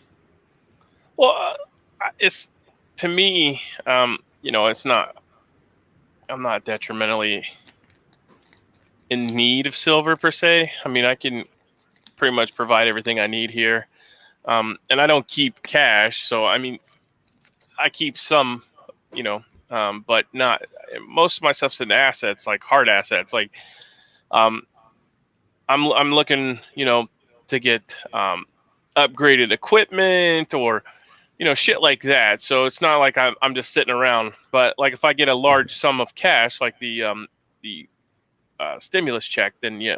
well, it's, to me, it's not, I'm not detrimentally in need of silver per se. I mean, I can pretty much provide everything I need here. And I don't keep cash. So, I mean, I keep some, but not most of my stuff's in assets, like hard assets. Like, I'm looking, to get upgraded equipment or, shit like that. So it's not like I'm just sitting around. But like if I get a large sum of cash, like the stimulus check, then yeah,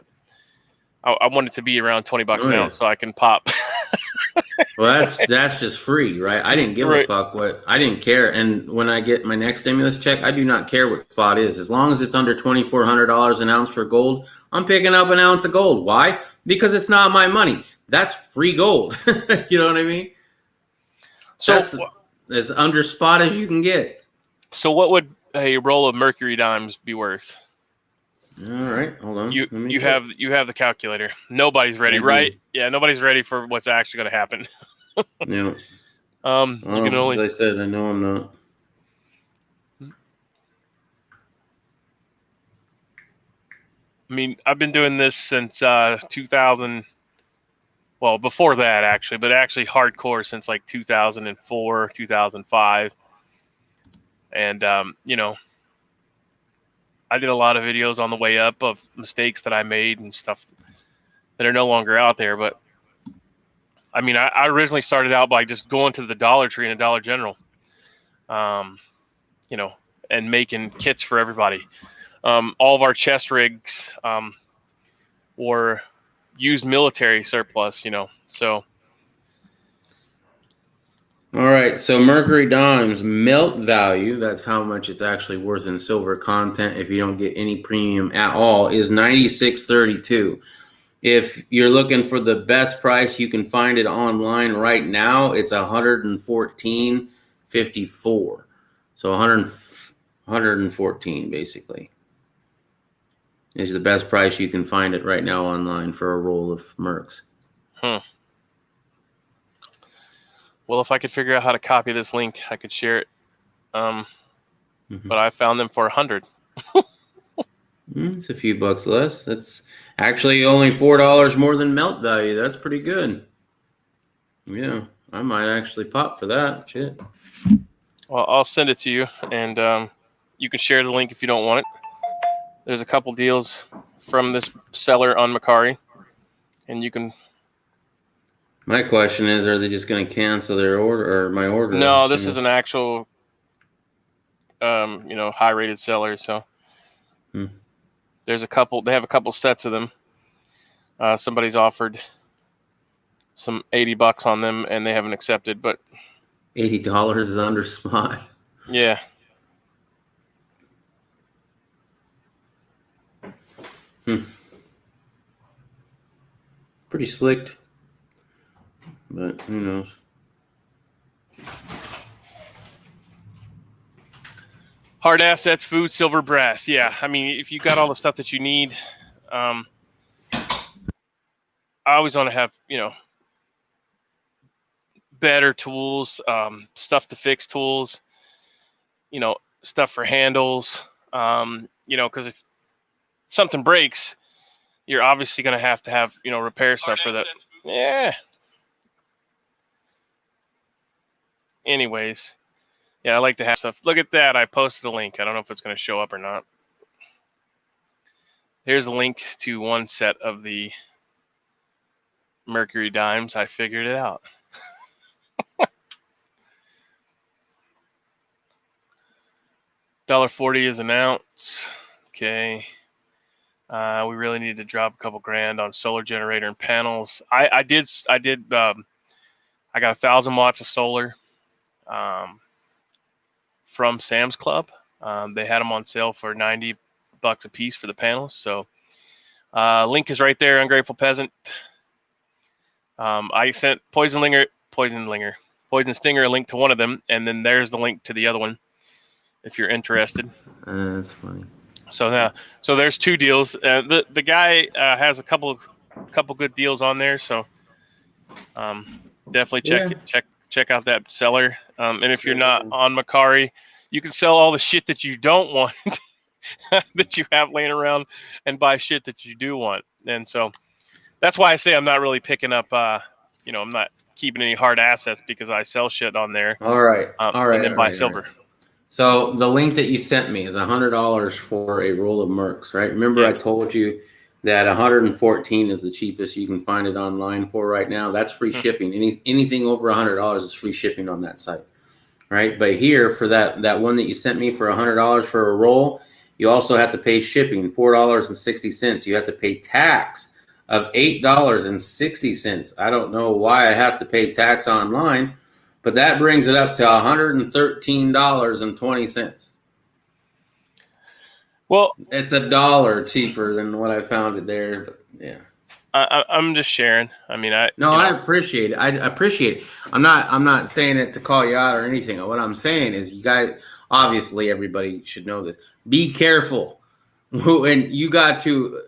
I want it to be around $20 an ounce so I can pop. Well, that's just free, right? I didn't give a fuck I didn't care. And when I get my next stimulus check, I do not care what spot is. As long as it's under $2,400 an ounce for gold, I'm picking up an ounce of gold. Why? Because it's not my money. That's free gold. You know what I mean? So that's as under spot as you can get. So what would a roll of mercury dimes be worth? All right, hold on. You have the calculator. Nobody's ready, right? Yeah, nobody's ready for what's actually going to happen. Yeah. You can only. As I said, I know I'm not. I mean, I've been doing this since 2000. Well, before that actually, but actually hardcore since like 2004, 2005, and I did a lot of videos on the way up of mistakes that I made and stuff that are no longer out there. But I mean, I originally started out by just going to the Dollar Tree and a Dollar General, and making kits for everybody. All of our chest rigs were used military surplus, so. All right, so Mercury Dimes melt value, that's how much it's actually worth in silver content if you don't get any premium at all, is $96.32. If you're looking for the best price, you can find it online right now. It's $114.54. So 114 basically is the best price you can find it right now online for a roll of Mercs. Well, if I could figure out how to copy this link, I could share it. But I found them for 100. It's a few bucks less. That's actually only $4 more than melt value. That's pretty good. Yeah, I might actually pop for that. Shit. Well, I'll send it to you, and you can share the link if you don't want it. There's a couple deals from this seller on Macari, and you can. My question is, are they just going to cancel their order or my order? No, this is an actual, high-rated seller. So there's a couple. They have a couple sets of them. Somebody's offered some $80 on them, and they haven't accepted. But $80 is under spot. Yeah. Pretty slicked, but who knows? Hard assets, food, silver, brass. Yeah, I mean, if you got all the stuff that you need, I always want to have, better tools, stuff to fix tools, stuff for handles, because if something breaks, you're obviously going to have, repair stuff for that. Yeah. Anyways. Yeah, I like to have stuff. Look at that. I posted a link. I don't know if it's going to show up or not. Here's a link to one set of the Mercury Dimes. I figured it out. $1.40 is an ounce. Okay. We really need to drop a couple grand on solar generator and panels. I got 1,000 watts of solar from Sam's Club. They had them on sale for $90 a piece for the panels. So link is right there, Ungrateful Peasant. I sent Poison Stinger a link to one of them, and then there's the link to the other one if you're interested. That's funny. So there's two deals. The guy has a couple good deals on there. So definitely check out that seller. And if you're not on Macari, you can sell all the shit that you don't want that you have laying around and buy shit that you do want. And so that's why I say I'm not really picking up. I'm not keeping any hard assets because I sell shit on there. All right. And then buy silver. Right. So the link that you sent me is $100 for a roll of Mercs, right? Remember I told you that 114 is the cheapest you can find it online for right now. That's free shipping. Anything over $100 is free shipping on that site, right? But here for that one that you sent me for $100 for a roll, you also have to pay shipping, $4.60. You have to pay tax of $8.60. I don't know why I have to pay tax online, but that brings it up to $113.20. Well, it's $1 cheaper than what I found it there. But yeah, I'm just sharing. I mean, I appreciate it. I appreciate it. I'm not saying it to call you out or anything. What I'm saying is, you guys, obviously, everybody should know this. Be careful. And you got to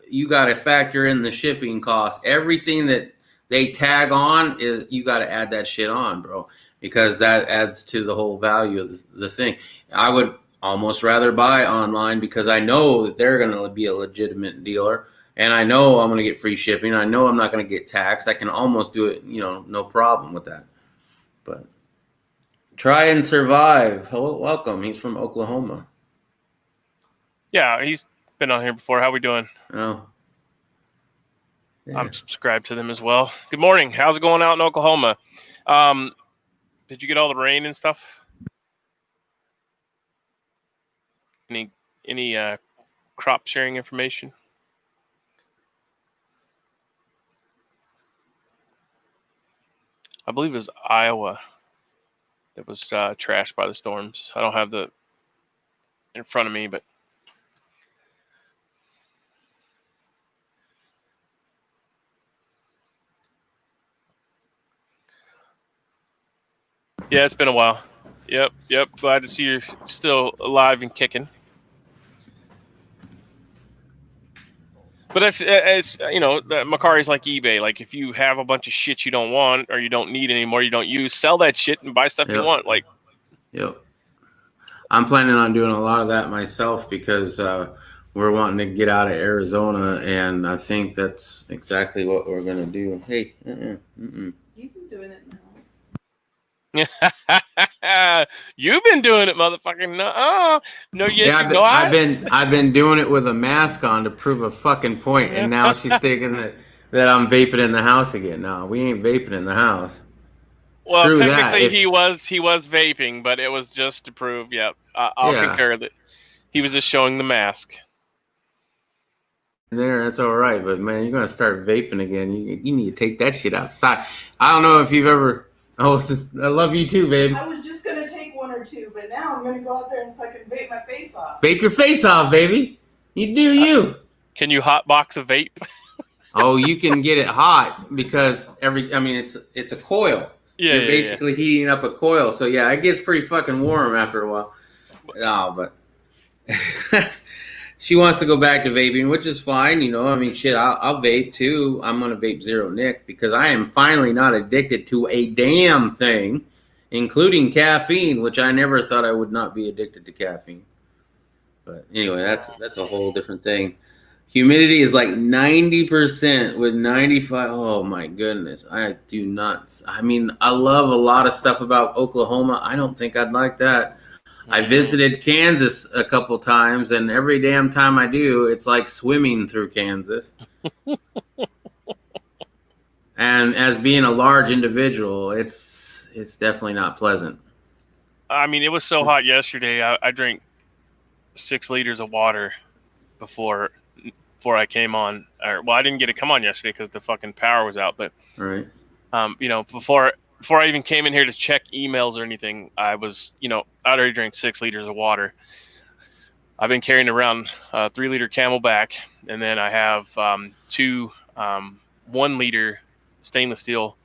factor in the shipping cost. Everything that they tag on is, you got to add that shit on, bro, because that adds to the whole value of the thing. I would almost rather buy online because I know that they're going to be a legitimate dealer, and I know I'm going to get free shipping. I know I'm not going to get taxed. I can almost do it, no problem with that. But try and survive. Hello, welcome. He's from Oklahoma. Yeah, he's been on here before. How we doing? Oh. Yeah. I'm subscribed to them as well. Good morning. How's it going out in Oklahoma? Did you get all the rain and stuff? Any crop sharing information. I believe it was Iowa that was trashed by the storms. I don't have the in front of me, but yeah, it's been a while. Yep. Glad to see you're still alive and kicking. But it's Macari's like eBay. Like if you have a bunch of shit you don't want or you don't need anymore, you don't use, sell that shit and buy stuff you want. Like, yep. I'm planning on doing a lot of that myself because we're wanting to get out of Arizona, and I think that's exactly what we're gonna do. Hey, You've been doing it now. you've been doing it, motherfucker. No, yes, yeah, you know I've been doing it with a mask on to prove a fucking point, and now she's thinking that I'm vaping in the house again. No, we ain't vaping in the house. Well, Screw technically that. he was vaping, but it was just to prove. Yep, I'll concur that he was just showing the mask. There, that's all right, but man, you're gonna start vaping again. You need to take that shit outside. I don't know if you've ever. Oh, I love you too, babe. I was just gonna take one or two, but now I'm gonna go out there and fucking vape my face off. Vape your face off, baby. You do you. Can you hotbox a vape? Oh, you can get it hot because it's a coil. Yeah, you're basically heating up a coil, so yeah, it gets pretty fucking warm after a while. Oh, but she wants to go back to vaping, which is fine. Shit, I'll vape too. I'm gonna vape zero nic because I am finally not addicted to a damn thing, including caffeine, which I never thought I would not be addicted to caffeine. But anyway, that's a whole different thing. Humidity is like 90% with 95. Oh my goodness. I love a lot of stuff about Oklahoma. I don't think I'd like that. I visited Kansas a couple times, and every damn time I do, it's like swimming through Kansas. And as being a large individual, it's definitely not pleasant. I mean, it was so hot yesterday. I drank 6 liters of water before I came on. I didn't get to come on yesterday because the fucking power was out. But right. Before I even came in here to check emails or anything, I was, I already drank 6 liters of water. I've been carrying around a 3-liter Camelback, and then I have 2 1-liter stainless steel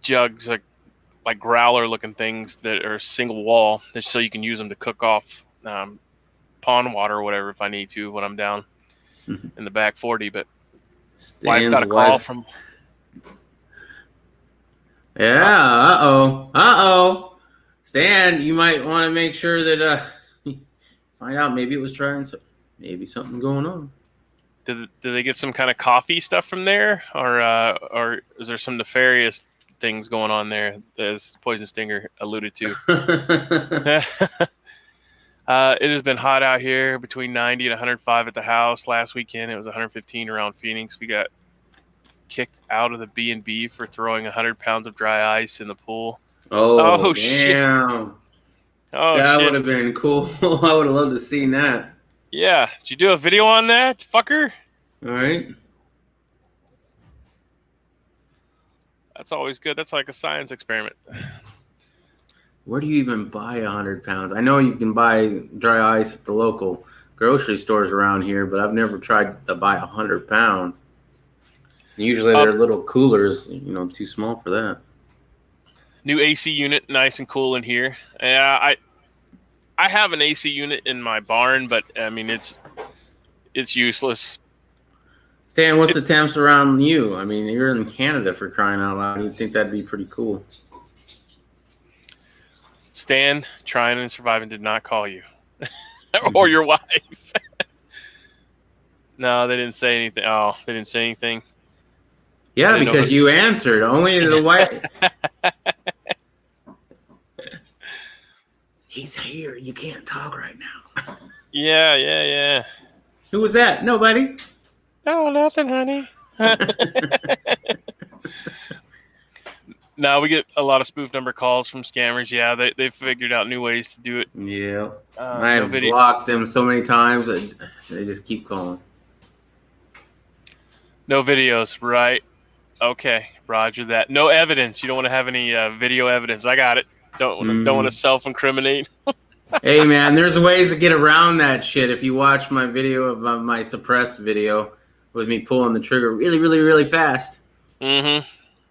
jugs, like growler looking things that are single wall, just so you can use them to cook off pond water or whatever if I need to when I'm down in the back 40. But wife got a call from. Yeah, uh-oh. Stan, you might want to make sure that find out maybe it was maybe something going on. Did they get some kind of coffee stuff from there, or is there some nefarious things going on there, as Poison Stinger alluded to? It has been hot out here, between 90 and 105 at the house. Last weekend it was 115 around Phoenix. We got kicked out of the B&B for throwing 100 pounds of dry ice in the pool. Oh, damn. Shit. That would have been cool. I would have loved to see that. Yeah. Did you do a video on that, fucker? All right. That's always good. That's like a science experiment. Where do you even buy 100 pounds? I know you can buy dry ice at the local grocery stores around here, but I've never tried to buy 100 pounds. Usually they're little coolers, too small for that. New AC unit, nice and cool in here. Yeah, I have an AC unit in my barn, but I mean it's useless. Stan, what's the temps around you? I mean, you're in Canada, for crying out loud. You'd think that'd be pretty cool. Stan, Trying and Surviving did not call you. Or your wife. No, they didn't say anything. Oh, they didn't say anything. Yeah, because you answered. Only the wife. He's here. You can't talk right now. Yeah. Who was that? Nobody. Oh, nothing, honey. No, we get a lot of spoof number calls from scammers. Yeah, they've figured out new ways to do it. Yeah. I No have video. blocked them so many times that they just keep calling. No videos, right? Okay, roger that. No evidence. You don't want to have any video evidence. I got it. Don't want to self-incriminate. Hey man, there's ways to get around that shit. If you watch my video of my suppressed video with me pulling the trigger really, really, really fast, Mm-hmm.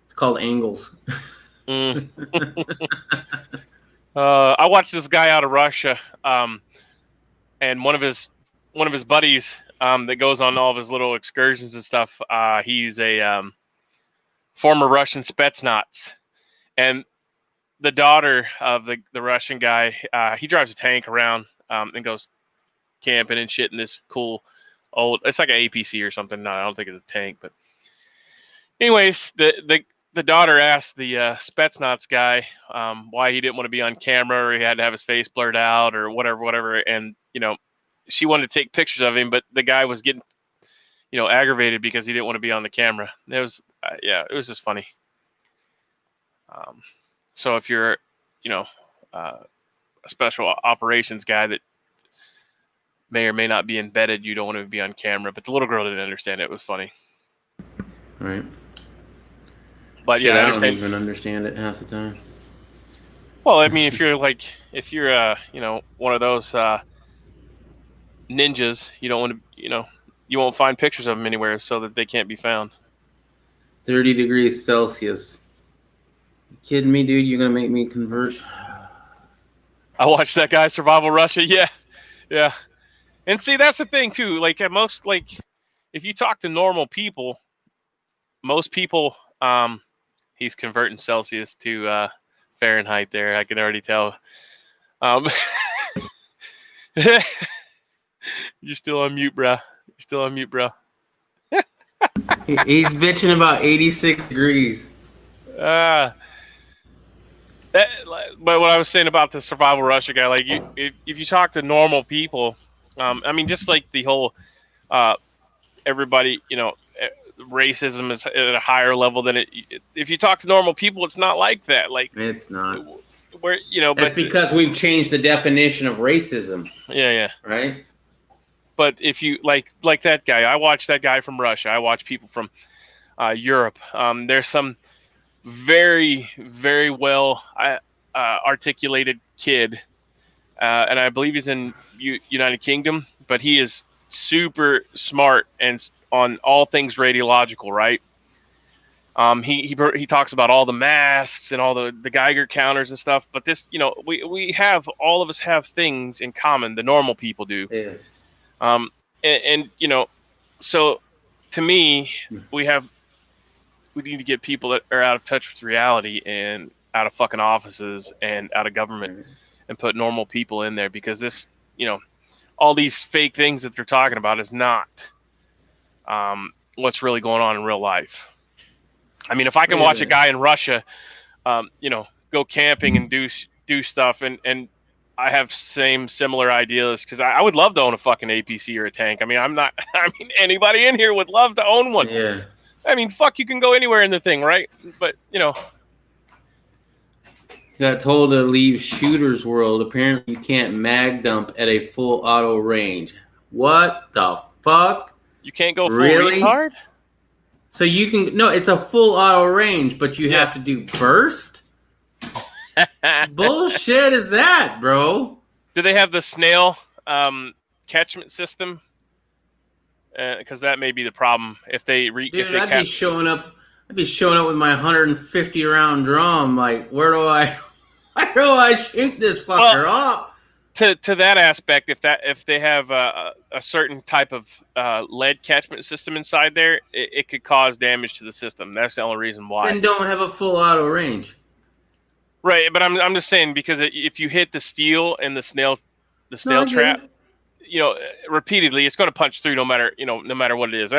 it's called angles. Mm. I watched this guy out of Russia, and one of his buddies that goes on all of his little excursions and stuff. He's a former Russian Spetsnaz, and the daughter of the Russian guy, he drives a tank around and goes camping and shit in this cool old. It's like an APC or something. No, I don't think it's a tank, but anyways, the daughter asked the Spetsnaz guy why he didn't want to be on camera, or he had to have his face blurred out, or whatever. And she wanted to take pictures of him, but the guy was getting aggravated because he didn't want to be on the camera. It was it was just funny. So if you're a special operations guy that may or may not be embedded, you don't want to be on camera. But the little girl didn't understand it. It was funny. Right. But Shit, yeah, I don't even understand it half the time. Well, I mean, if you're one of those ninjas, you don't want to, you won't find pictures of them anywhere so that they can't be found. 30 degrees Celsius. You kidding me, dude? You're gonna make me convert? I watched that guy Survival Russia. Yeah. And see, that's the thing too. Like at most, if you talk to normal people, most people, he's converting Celsius to Fahrenheit. There, I can already tell. You're still on mute, bro. He's bitching about 86 degrees. But what I was saying about the Survival Russia guy, like if you talk to normal people, I mean, just like the whole everybody, racism is at a higher level than it. If you talk to normal people, it's not like that. Like it's not. Where that's because we've changed the definition of racism. Yeah. Right. But if you like that guy, I watch that guy from Russia. I watch people from Europe. There's some very, very well articulated kid, and I believe he's in United Kingdom, but he is super smart and on all things radiological, right? He talks about all the masks and all the Geiger counters and stuff, but this, we have, all of us have things in common, the normal people do. Yeah. And so to me, we need to get people that are out of touch with reality and out of fucking offices and out of government and put normal people in there, because this, all these fake things that they're talking about is not what's really going on in real life. I mean, if I can watch a guy in Russia, go camping and do stuff, and I have similar ideas, because I would love to own a fucking APC or a tank. I mean, anybody in here would love to own one. Yeah. I mean, fuck, you can go anywhere in the thing, right? But, Got told to leave Shooter's World. Apparently you can't mag dump at a full auto range. What the fuck? You can't go full really? retard? So you can... No, it's a full auto range, but you have to do burst? Bullshit is that, bro? Do they have the snail catchment system? Because that may be the problem. If they I'd be showing up with my 150 round drum. Like, where do I shoot this fucker off? To that aspect, if they have a certain type of lead catchment system inside there, it could cause damage to the system. That's the only reason why. Then don't have a full auto range. Right, but I'm just saying, because if you hit the steel and the snail trap, repeatedly, it's going to punch through no matter what it is.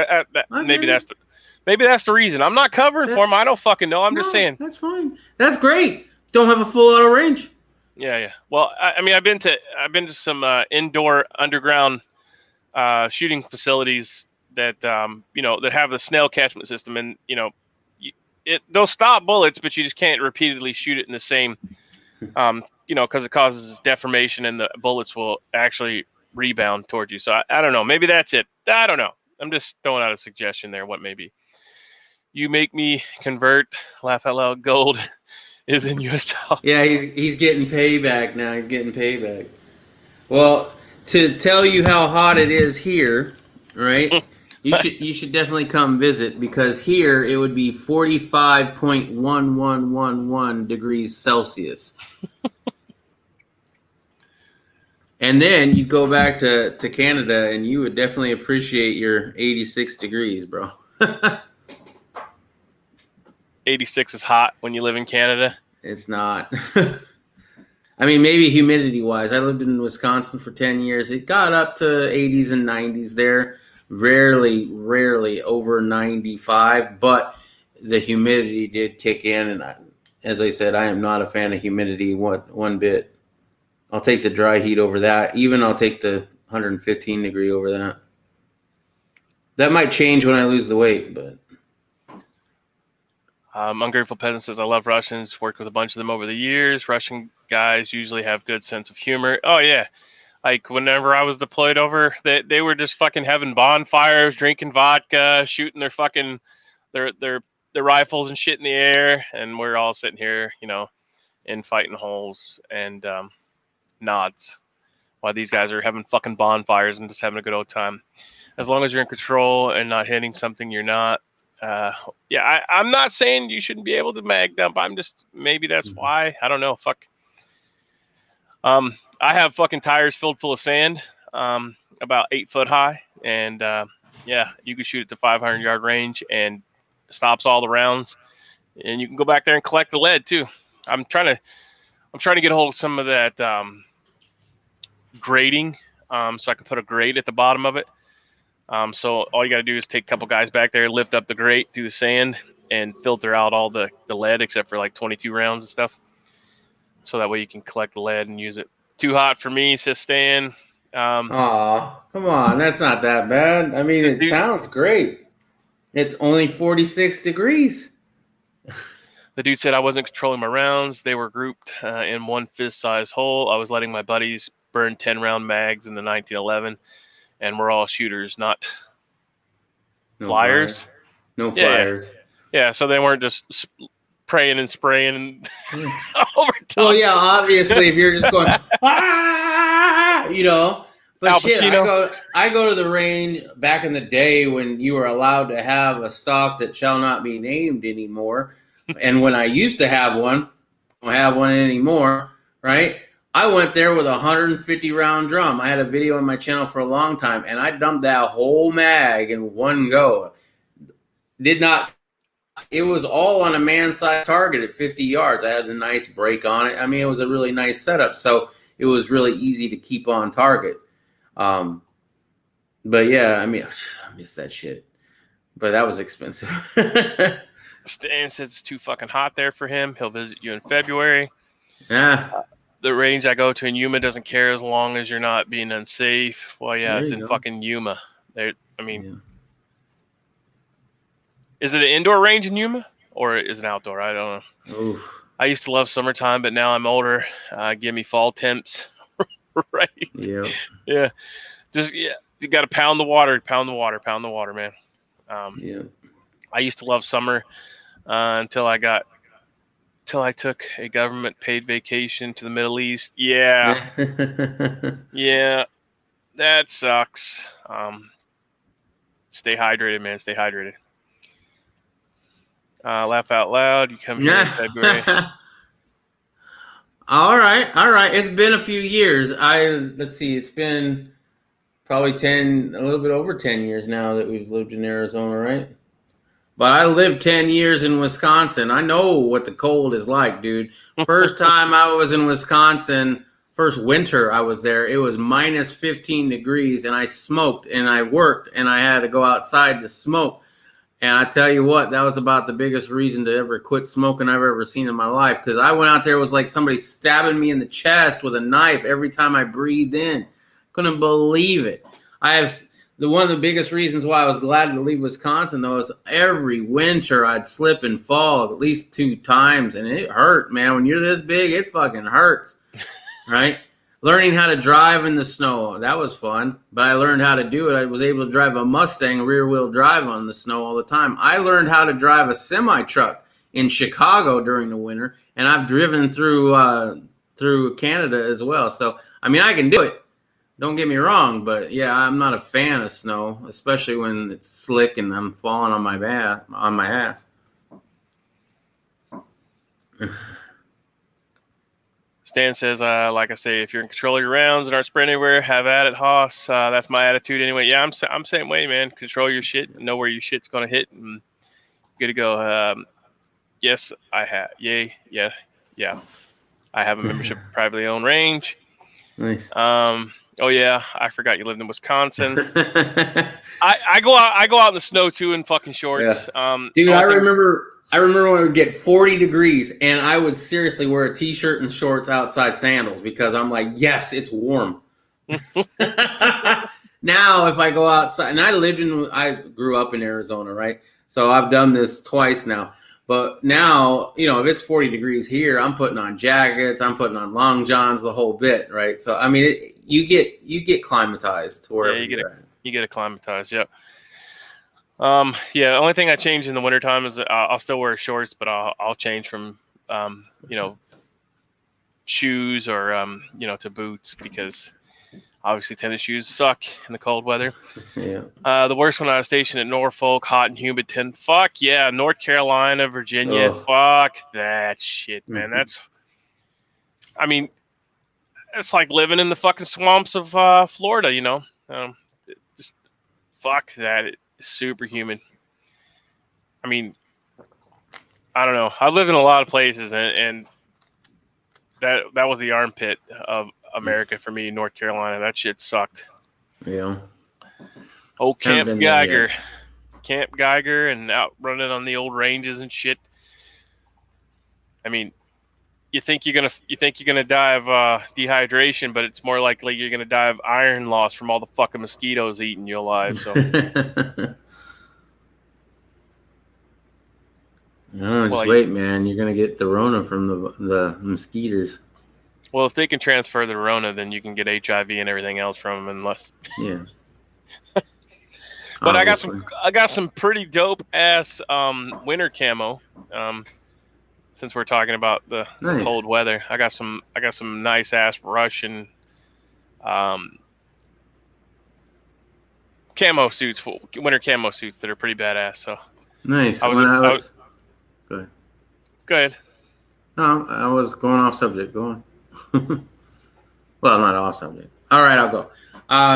Maybe that's the reason. I'm not covering for him. I don't fucking know. I'm just saying. That's fine. That's great. Don't have a full auto range. Yeah. Well, I mean, I've been to some indoor underground shooting facilities that that have the snail catchment system, and they'll stop bullets, but you just can't repeatedly shoot it in the same, because it causes deformation and the bullets will actually rebound towards you. So I don't know. Maybe that's it. I don't know. I'm just throwing out a suggestion there. What maybe you make me convert. Laugh out loud. Gold is in US dollars. Yeah, he's getting payback now. He's getting payback. Well, to tell you how hot it is here, right? You should definitely come visit, because here it would be 45.1111 degrees Celsius. And then you go back to Canada and you would definitely appreciate your 86 degrees, bro. 86 is hot when you live in Canada. It's not. I mean, maybe humidity-wise. I lived in Wisconsin for 10 years. It got up to 80s and 90s there. Rarely over 95, but the humidity did kick in. And as I said, I am not a fan of humidity one bit. I'll take the dry heat over that. Even I'll take the 115 degree over that. That might change when I lose the weight, but. Ungrateful Peasant says, I love Russians. Worked with a bunch of them over the years. Russian guys usually have good sense of humor. Oh, yeah. Like, whenever I was deployed over, they were just fucking having bonfires, drinking vodka, shooting their fucking, their rifles and shit in the air. And we're all sitting here, in fighting holes and nods while these guys are having fucking bonfires and just having a good old time. As long as you're in control and not hitting something you're not. I'm not saying you shouldn't be able to mag dump. I'm just, maybe that's why. I don't know. Fuck. I have fucking tires filled full of sand, about 8 foot high. And, you can shoot it to 500-yard range and stops all the rounds. And you can go back there and collect the lead too. I'm trying to get a hold of some of that, grading, so I can put a grate at the bottom of it. So all you got to do is take a couple guys back there, lift up the grate through the sand, and filter out all the lead except for like 22 rounds and stuff. So that way you can collect the lead and use it. Too hot for me, says Stan. Aw, come on. That's not that bad. I mean, it sounds great. It's only 46 degrees. The dude said I wasn't controlling my rounds. They were grouped in one fist-sized hole. I was letting my buddies burn 10-round mags in the 1911. And we're all shooters, not flyers. No flyers. Yeah, so they weren't just praying and spraying over top. Well, yeah, obviously, if you're just going, But Al shit, Pacino. I go to the range back in the day when you were allowed to have a stock that shall not be named anymore. And when I used to have one, I don't have one anymore, right? I went there with a 150-round drum. I had a video on my channel for a long time, and I dumped that whole mag in one go. It was all on a man-sized target at 50 yards. I had a nice break on it. I mean, it was a really nice setup, so it was really easy to keep on target. But yeah, I mean, I miss that shit. But that was expensive. Stan says it's too fucking hot there for him. He'll visit you in February. Yeah. The range I go to in Yuma doesn't care as long as you're not being unsafe. Well, yeah, There it's you in go. fucking Yuma. Is it an indoor range in Yuma or is it outdoor? I don't know. Oof. I used to love summertime, but now I'm older. Give me fall temps. Right? Yeah. Yeah. You got to pound the water, man. Yeah. I used to love summer until I took a government paid vacation to the Middle East. Yeah. Yeah. That sucks. Stay hydrated, man. Stay hydrated. Laugh out loud. You come here in February. All right. It's been a few years. Let's see. It's been probably a little bit over 10 years now that we've lived in Arizona, right? But I lived 10 years in Wisconsin. I know what the cold is like, dude. First time I was in Wisconsin, first winter I was there, it was minus 15 degrees, and I smoked, and I worked, and I had to go outside to smoke. And I tell you what, that was about the biggest reason to ever quit smoking I've ever seen in my life, because I went out there, it was like somebody stabbing me in the chest with a knife every time I breathed in. Couldn't believe it. one of the biggest reasons why I was glad to leave Wisconsin, though, is every winter I'd slip and fall at least 2 times, and it hurt, man. When you're this big, it fucking hurts, right? Learning how to drive in the snow, that was fun, but I learned how to do it. I was able to drive a Mustang rear-wheel drive on the snow all the time. I learned how to drive a semi-truck in Chicago during the winter, and I've driven through Canada as well. So, I mean, I can do it. Don't get me wrong, but yeah, I'm not a fan of snow, especially when it's slick and I'm falling on my ass. Stan says, like I say, if you're in control of your rounds and aren't spreading anywhere, have at it, Hoss. That's my attitude anyway. Yeah, I'm same way, man. Control your shit, know where your shit's gonna hit, and good to go. Yes, I have. Yay, yeah. I have a membership privately owned range. Nice. Oh yeah, I forgot you lived in Wisconsin. I go out in the snow too in fucking shorts. Yeah. Dude, I remember when it would get 40 degrees and I would seriously wear a t-shirt and shorts outside sandals because I'm like, yes, it's warm. Now if I go outside, and I grew up in Arizona, right? So I've done this twice now. But now, you know, if it's 40 degrees here, I'm putting on jackets, I'm putting on long johns, the whole bit, right? So I mean, you get climatized to wherever you get acclimatized. Yep. The only thing I change in the wintertime is I'll still wear shorts, but I'll change from shoes or to boots, because obviously tennis shoes suck in the cold weather. Yeah. The worst when I was stationed at Norfolk, hot and humid. Fuck yeah, North Carolina, Virginia. Ugh. Fuck that shit, man. Mm-hmm. It's like living in the fucking swamps of Florida, you know. Just fuck that. It's super humid. I mean, I don't know. I've lived in a lot of places, and that was the armpit of America for me, North Carolina. That shit sucked. Yeah. Oh, Camp Geiger, and out running on the old ranges and shit. I mean, you think you're gonna die of dehydration, but it's more likely you're gonna die of iron loss from all the fucking mosquitoes eating you alive. So. Wait, man. You're gonna get the Rona from the mosquitoes. Well, if they can transfer the Rona, then you can get HIV and everything else from them, unless. Yeah. But obviously. I got some pretty dope ass winter camo. Since we're talking about the cold weather, I got some nice ass Russian camo suits, winter camo suits that are pretty badass. So nice. Go ahead. No, I was going off subject. Go on. Well, not off subject. All right, I'll go.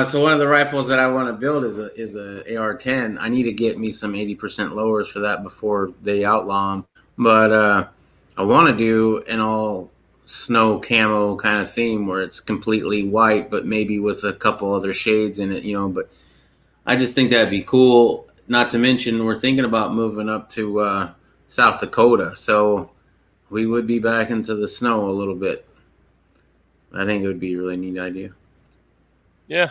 So one of the rifles that I want to build is a AR-10. I need to get me some 80% lowers for that before they outlaw them. But I want to do an all snow camo kind of theme where it's completely white, but maybe with a couple other shades in it, you know. But I just think that'd be cool. Not to mention, we're thinking about moving up to South Dakota, so we would be back into the snow a little bit. I think it would be a really neat idea. Yeah,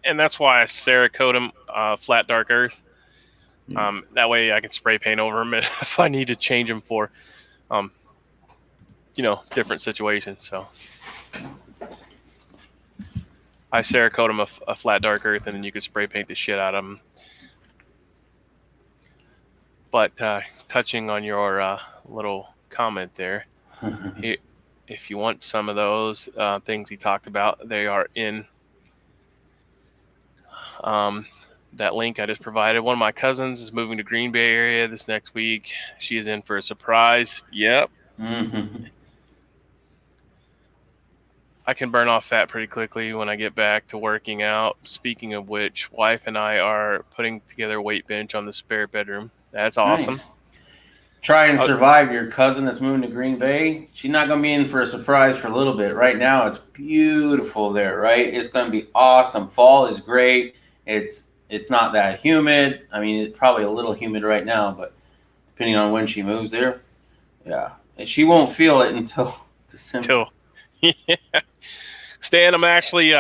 and that's why I Cerakote them flat dark earth. Yeah. That way I can spray paint over them if I need to change them for, different situations. So I Cerakote them a flat dark earth, and then you can spray paint the shit out of them. But touching on your little comment there, if you want some of those things he talked about, they are in that link I just provided. One of my cousins is moving to Green Bay area this next week. She is in for a surprise. Yep. Mm-hmm. I can burn off fat pretty quickly when I get back to working out. Speaking of which, wife and I are putting together a weight bench on the spare bedroom. That's awesome. Nice. Try and survive your cousin that's moving to Green Bay. She's not going to be in for a surprise for a little bit. Right now, it's beautiful there, right? It's going to be awesome. Fall is great. It's not that humid. I mean, it's probably a little humid right now, but depending on when she moves there, yeah. And she won't feel it until December. Yeah. Stan, I'm actually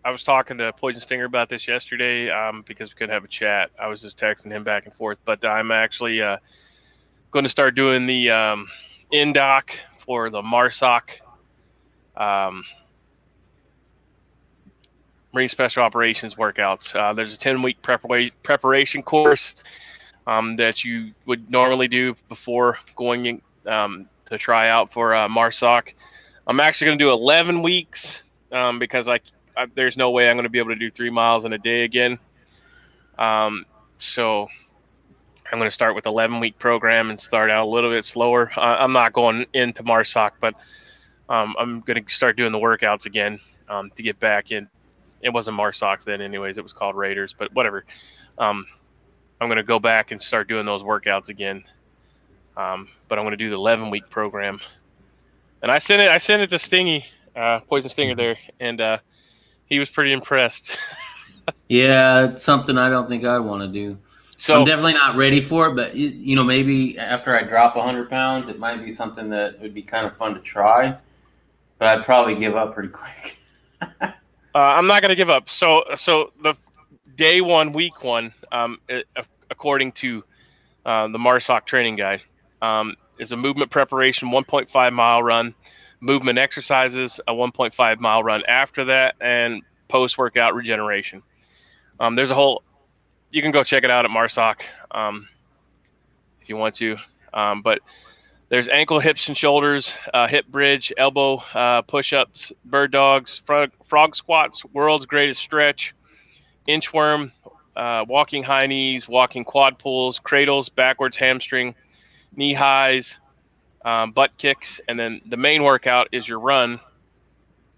I was talking to Poison Stinger about this yesterday because we couldn't have a chat. I was just texting him back and forth. But I'm actually going to start doing the in-doc for the MARSOC Marine Special Operations workouts. There's a 10-week preparation course that you would normally do before going in, to try out for MARSOC. I'm actually going to do 11 weeks because there's no way I'm going to be able to do 3 miles in a day again. So I'm going to start with 11-week program and start out a little bit slower. I'm not going into MARSOC, but I'm going to start doing the workouts again to get back in. It wasn't MARSOC then anyways. It was called Raiders, but whatever. I'm going to go back and start doing those workouts again. But I'm going to do the 11-week program. And I sent it to Stingy, Poison Stinger there, and he was pretty impressed. Yeah, it's something I don't think I'd want to do. So I'm definitely not ready for it, but maybe after I drop 100 pounds, it might be something that would be kind of fun to try. But I'd probably give up pretty quick. I'm not going to give up. So the day 1, week 1, according to the MARSOC training guide, is a movement preparation 1.5 mile run, movement exercises a 1.5 mile run after that, and post workout regeneration. There's a whole, you can go check it out at MARSOC if you want to, but there's ankle, hips, and shoulders, hip bridge, elbow push-ups, bird dogs, frog squats, world's greatest stretch, inchworm, walking high knees, walking quad pulls, cradles, backwards hamstring, knee highs, butt kicks, and then the main workout is your run,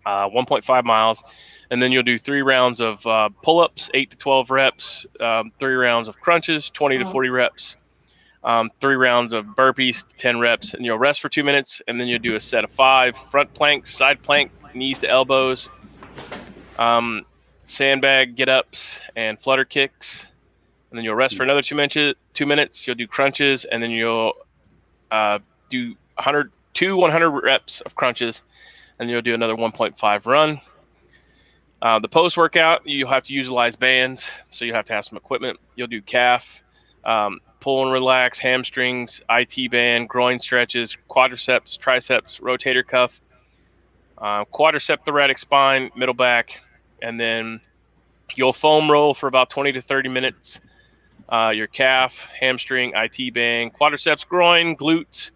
1.5 miles, and then you'll do 3 rounds of pull-ups, 8 to 12 reps, 3 rounds of crunches, 20 to 40 reps, 3 rounds of burpees, 10 reps, and you'll rest for 2 minutes, and then you'll do a set of 5 front planks, side plank, knees to elbows, sandbag get-ups, and flutter kicks, and then you'll rest for another 2 minutes. You'll do crunches, and then you'll do 100 reps of crunches, and you'll do another 1.5 run. The post-workout, you'll have to utilize bands, so you have to have some equipment. You'll do calf, pull and relax, hamstrings, IT band, groin stretches, quadriceps, triceps, rotator cuff, quadricep thoracic spine, middle back, and then you'll foam roll for about 20 to 30 minutes. Your calf, hamstring, IT band, quadriceps, groin, glutes,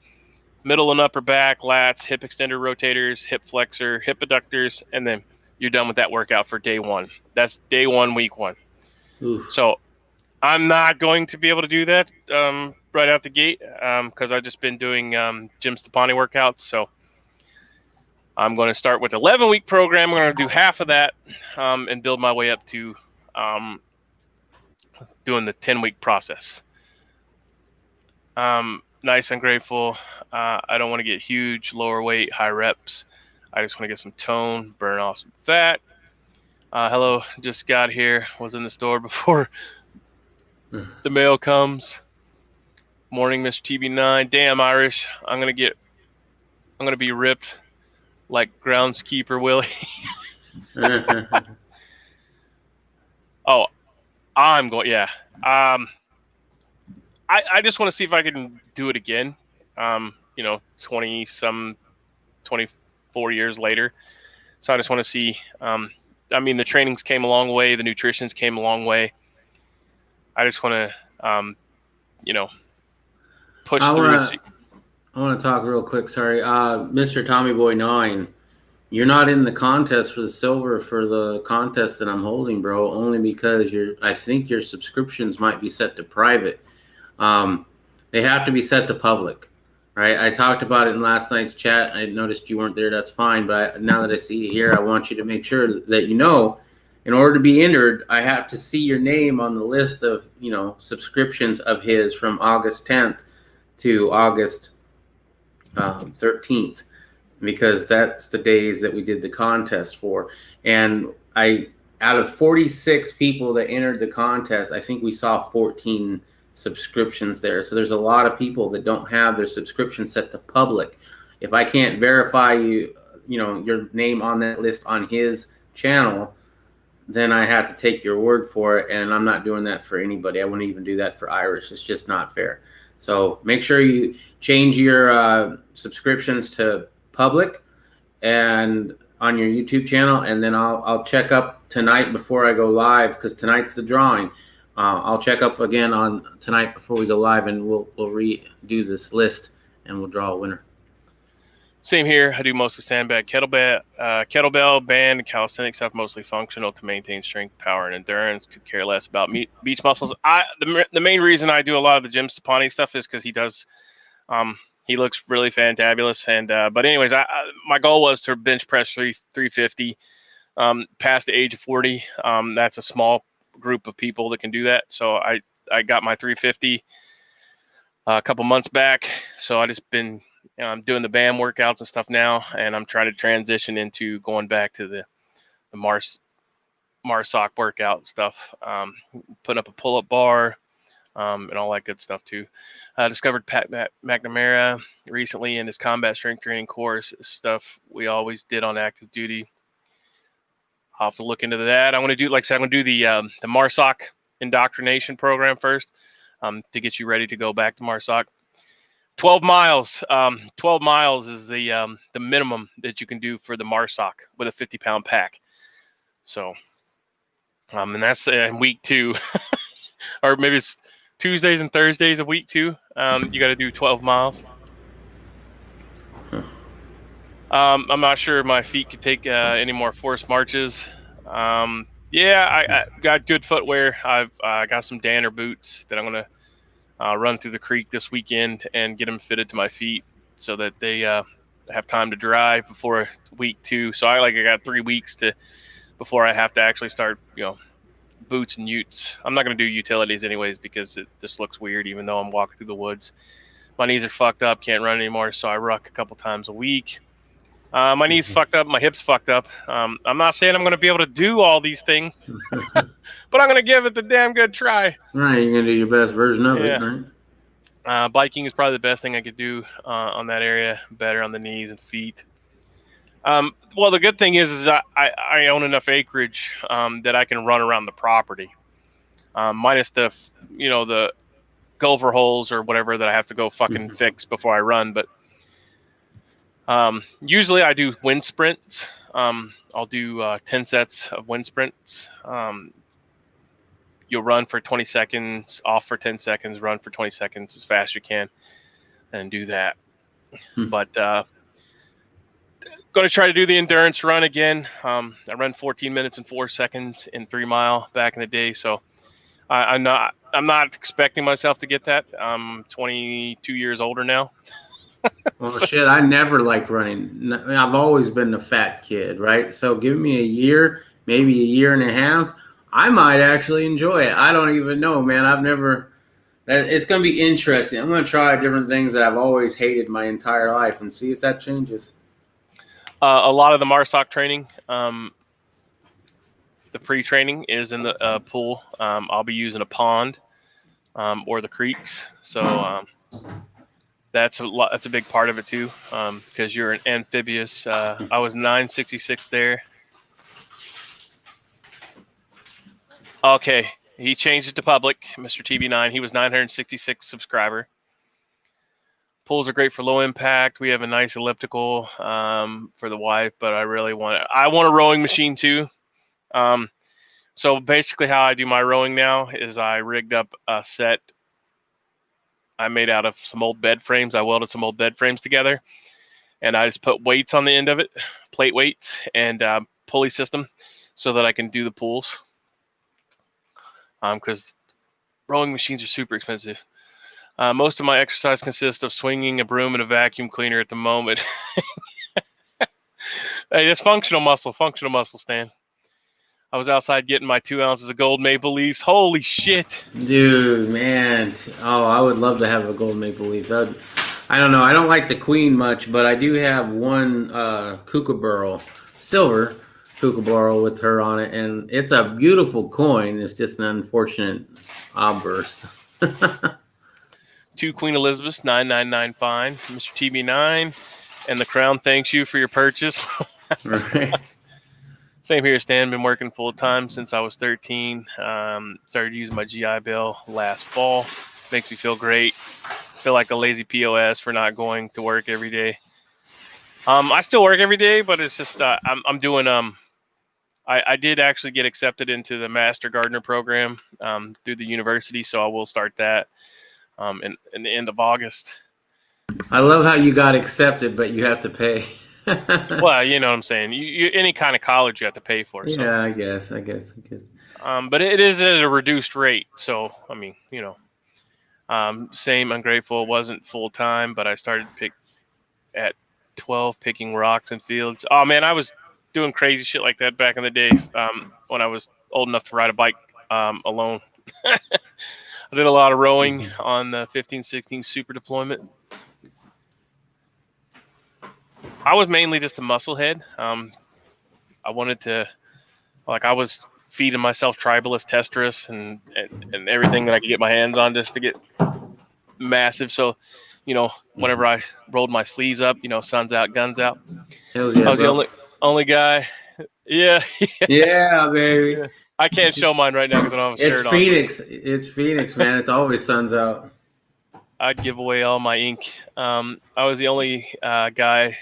middle and upper back, lats, hip extender rotators, hip flexor, hip adductors, and then you're done with that workout for day 1. That's day 1, week 1. Oof. So I'm not going to be able to do that right out the gate because I've just been doing Jim Stepani workouts. So I'm going to start with 11-week program. I'm going to do half of that and build my way up to doing the 10-week process. Nice and grateful. I don't want to get huge, lower weight, high reps. I just want to get some tone, burn off some fat. Hello, just got here. Was in the store before the mail comes. Morning, Mr. TB9. Damn, Irish. I'm gonna be ripped like groundskeeper Willie. Oh, I'm going. Yeah. I just want to see if I can do it again. 24 years later. So I just want to see. The trainings came a long way. The nutrition's came a long way. I just want to, push through. I want to talk real quick. Sorry, Mr. Tommy Boy 9. You're not in the contest for the silver for the contest that I'm holding, bro. Only because I think your subscriptions might be set to private. They have to be set to public, right? I talked about it in last night's chat. I noticed you weren't there. That's fine. But now that I see you here, I want you to make sure that in order to be entered, I have to see your name on the list of, subscriptions of his from August 10th to August 13th, because that's the days that we did the contest for. And out of 46 people that entered the contest, I think we saw 14 subscriptions there. So there's a lot of people that don't have their subscription set to public. If I can't verify your name on that list on his channel, then I have to take your word for it, and I'm not doing that for anybody. I wouldn't even do that for Irish. It's just not fair. So make sure you change your subscriptions to public and on your YouTube channel, and then I'll check up tonight before I go live, because tonight's the drawing. I'll check up again on tonight before we go live, and we'll redo this list, and we'll draw a winner. Same here. I do mostly sandbag, kettlebell, band, and calisthenics stuff, mostly functional to maintain strength, power, and endurance. Could care less about beach muscles. The main reason I do a lot of the Jim Stepani stuff is because he does. He looks really fantabulous. And but anyways, my goal was to bench press 350 past the age of 40. That's a small group of people that can do that. So I got my 350 a couple months back. So I just been doing the BAM workouts and stuff now, and I'm trying to transition into going back to the MARSOC workout stuff, putting up a pull-up bar and all that good stuff too. I discovered Pat McNamara recently in his combat strength training course, stuff we always did on active duty. I'll have to look into that. I want to do, like I said, I'm going to do the MARSOC indoctrination program first to get you ready to go back to MARSOC. 12 miles. 12 miles is the minimum that you can do for the MARSOC with a 50-pound pack. So, and that's in week 2, or maybe it's Tuesdays and Thursdays of week 2. You got to do 12 miles. I'm not sure if my feet could take any more forced marches. I got good footwear. I got some Danner boots that I'm gonna run through the creek this weekend and get them fitted to my feet so that they have time to dry before week 2. So I got 3 weeks before I have to actually start, boots and utes. I'm not going to do utilities anyways because it just looks weird even though I'm walking through the woods. My knees are fucked up, can't run anymore, so I ruck a couple times a week. My knees fucked up, my hips fucked up. I'm not saying I'm going to be able to do all these things, but I'm going to give it the damn good try. Right, you're going to do your best version of it, right? Biking is probably the best thing I could do on that area, better on the knees and feet. Well, the good thing is I own enough acreage that I can run around the property, minus the gopher holes or whatever that I have to go fucking fix before I run. But usually I do wind sprints. I'll do 10 sets of wind sprints. You'll run for 20 seconds, off for 10 seconds, run for 20 seconds as fast as you can, and do that. But going to try to do the endurance run again. I ran 14 minutes and 4 seconds in 3 mile back in the day, so I'm not expecting myself to get that. I'm 22 years older now. Well, shit, I never liked running. I've always been the fat kid, right? So give me a year, maybe a year and a half, I might actually enjoy it. I don't even know, man. It's going to be interesting. I'm going to try different things that I've always hated my entire life and see if that changes. A lot of the MARSOC training, the pre-training is in the pool. I'll be using a pond or the creeks. So that's a big part of it too, because you're an amphibious. I was 966 there. Okay, he changed it to public, Mr. TB9. He was 966 subscriber. Pools are great for low impact. We have a nice elliptical for the wife, but I want a rowing machine too. So basically how I do my rowing now is I rigged up a set I made out of some old bed frames. I welded some old bed frames together, and I just put weights on the end of it, plate weights, and pulley system so that I can do the pools. Because rowing machines are super expensive. Most of my exercise consists of swinging a broom and a vacuum cleaner at the moment. Hey, that's functional muscle, Stan. I was outside getting my 2 ounces of gold maple leaves. Holy shit. Dude, man. Oh, I would love to have a gold maple leaf. I don't know. I don't like the queen much, but I do have one kookaburra, silver kookaburra with her on it, and it's a beautiful coin. It's just an unfortunate obverse. 2 Queen Elizabeths, 999 fine. Mr. TB9, and the Crown thanks you for your purchase. Right. Same here, Stan. Been working full time since I was 13. Started using my GI Bill last fall. Makes me feel great. Feel like a lazy POS for not going to work every day. I still work every day, but it's just I'm doing I did actually get accepted into the Master Gardener program through the university, so I will start that in the end of August. I love how you got accepted, but you have to pay. Well, you know what I'm saying. You any kind of college you have to pay for. So. Yeah, I guess. But it is at a reduced rate, so I mean, you know, same ungrateful. It wasn't full time, but I started at 12 picking rocks and fields. Oh man, I was doing crazy shit like that back in the day when I was old enough to ride a bike alone. I did a lot of rowing on the 15-16 super deployment. I was mainly just a musclehead. I wanted to, like, I was feeding myself Tribalist, Testrus, and everything that I could get my hands on just to get massive. So, you know, whenever I rolled my sleeves up, you know, sun's out, guns out. Hell yeah, I was the only guy. Yeah. Yeah, baby. Yeah. I can't show mine right now because I don't have a shirt on. It's Phoenix, man. It's always sun's out. I'd give away all my ink. I was the only guy,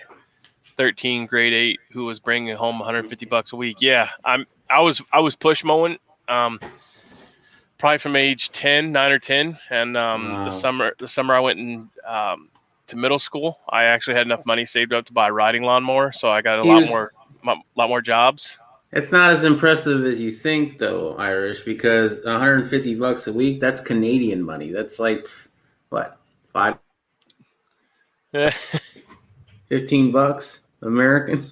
13, grade 8, who was bringing home $150 a week. Yeah, I was push mowing, probably from age 9 or 10, and wow. the summer I went to middle school, I actually had enough money saved up to buy a riding lawnmower, so I got a lot more jobs. It's not as impressive as you think, though, Irish, because $150 a week, that's Canadian money. That's like, what, $15 American?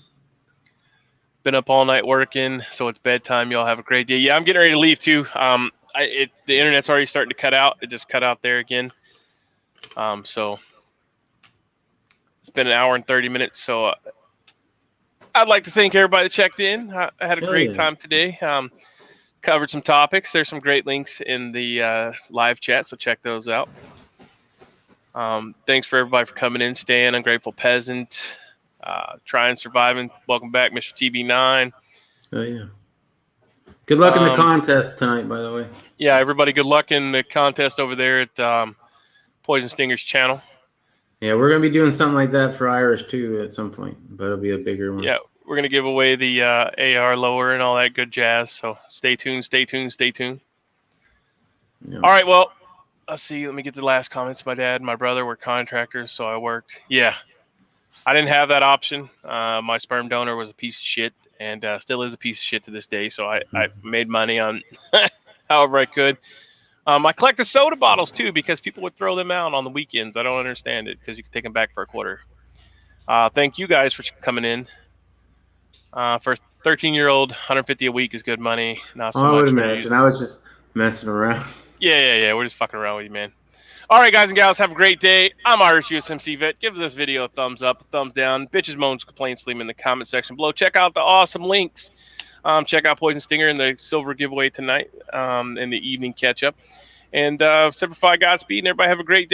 Been up all night working, so it's bedtime. Y'all have a great day. Yeah, I'm getting ready to leave, too. The internet's already starting to cut out. It just cut out there again. So it's been an hour and 30 minutes, so I'd like to thank everybody that checked in. I had a great time today. Covered some topics. There's some great links in the live chat, so check those out. Thanks for everybody for coming in. Stan, Ungrateful Peasant, Trying Surviving. Welcome back, Mr. TB9. Oh, yeah. Good luck in the contest tonight, by the way. Yeah, everybody, good luck in the contest over there at Poison Stinger's channel. Yeah, we're going to be doing something like that for Irish, too, at some point, but it'll be a bigger one. Yeah, we're going to give away the AR lower and all that good jazz, so stay tuned. Yeah. All right, well, let's see. Let me get the last comments. My dad and my brother were contractors, so I worked. Yeah, I didn't have that option. My sperm donor was a piece of shit and still is a piece of shit to this day, so I made money on however I could. I collected soda bottles, too, because people would throw them out on the weekends. I don't understand it because you can take them back for a quarter. Thank you guys for coming in. For a 13-year-old, $150 a week is good money. Not so much. I would imagine. I was just messing around. Yeah. We're just fucking around with you, man. All right, guys and gals, have a great day. I'm Irish USMC Vet. Give this video a thumbs up, a thumbs down. Bitches, moans, complaints, leave them in the comment section below. Check out the awesome links. Check out Poison Stinger and the silver giveaway tonight in the evening catch-up. And Semper Fi, Godspeed, and everybody have a great day.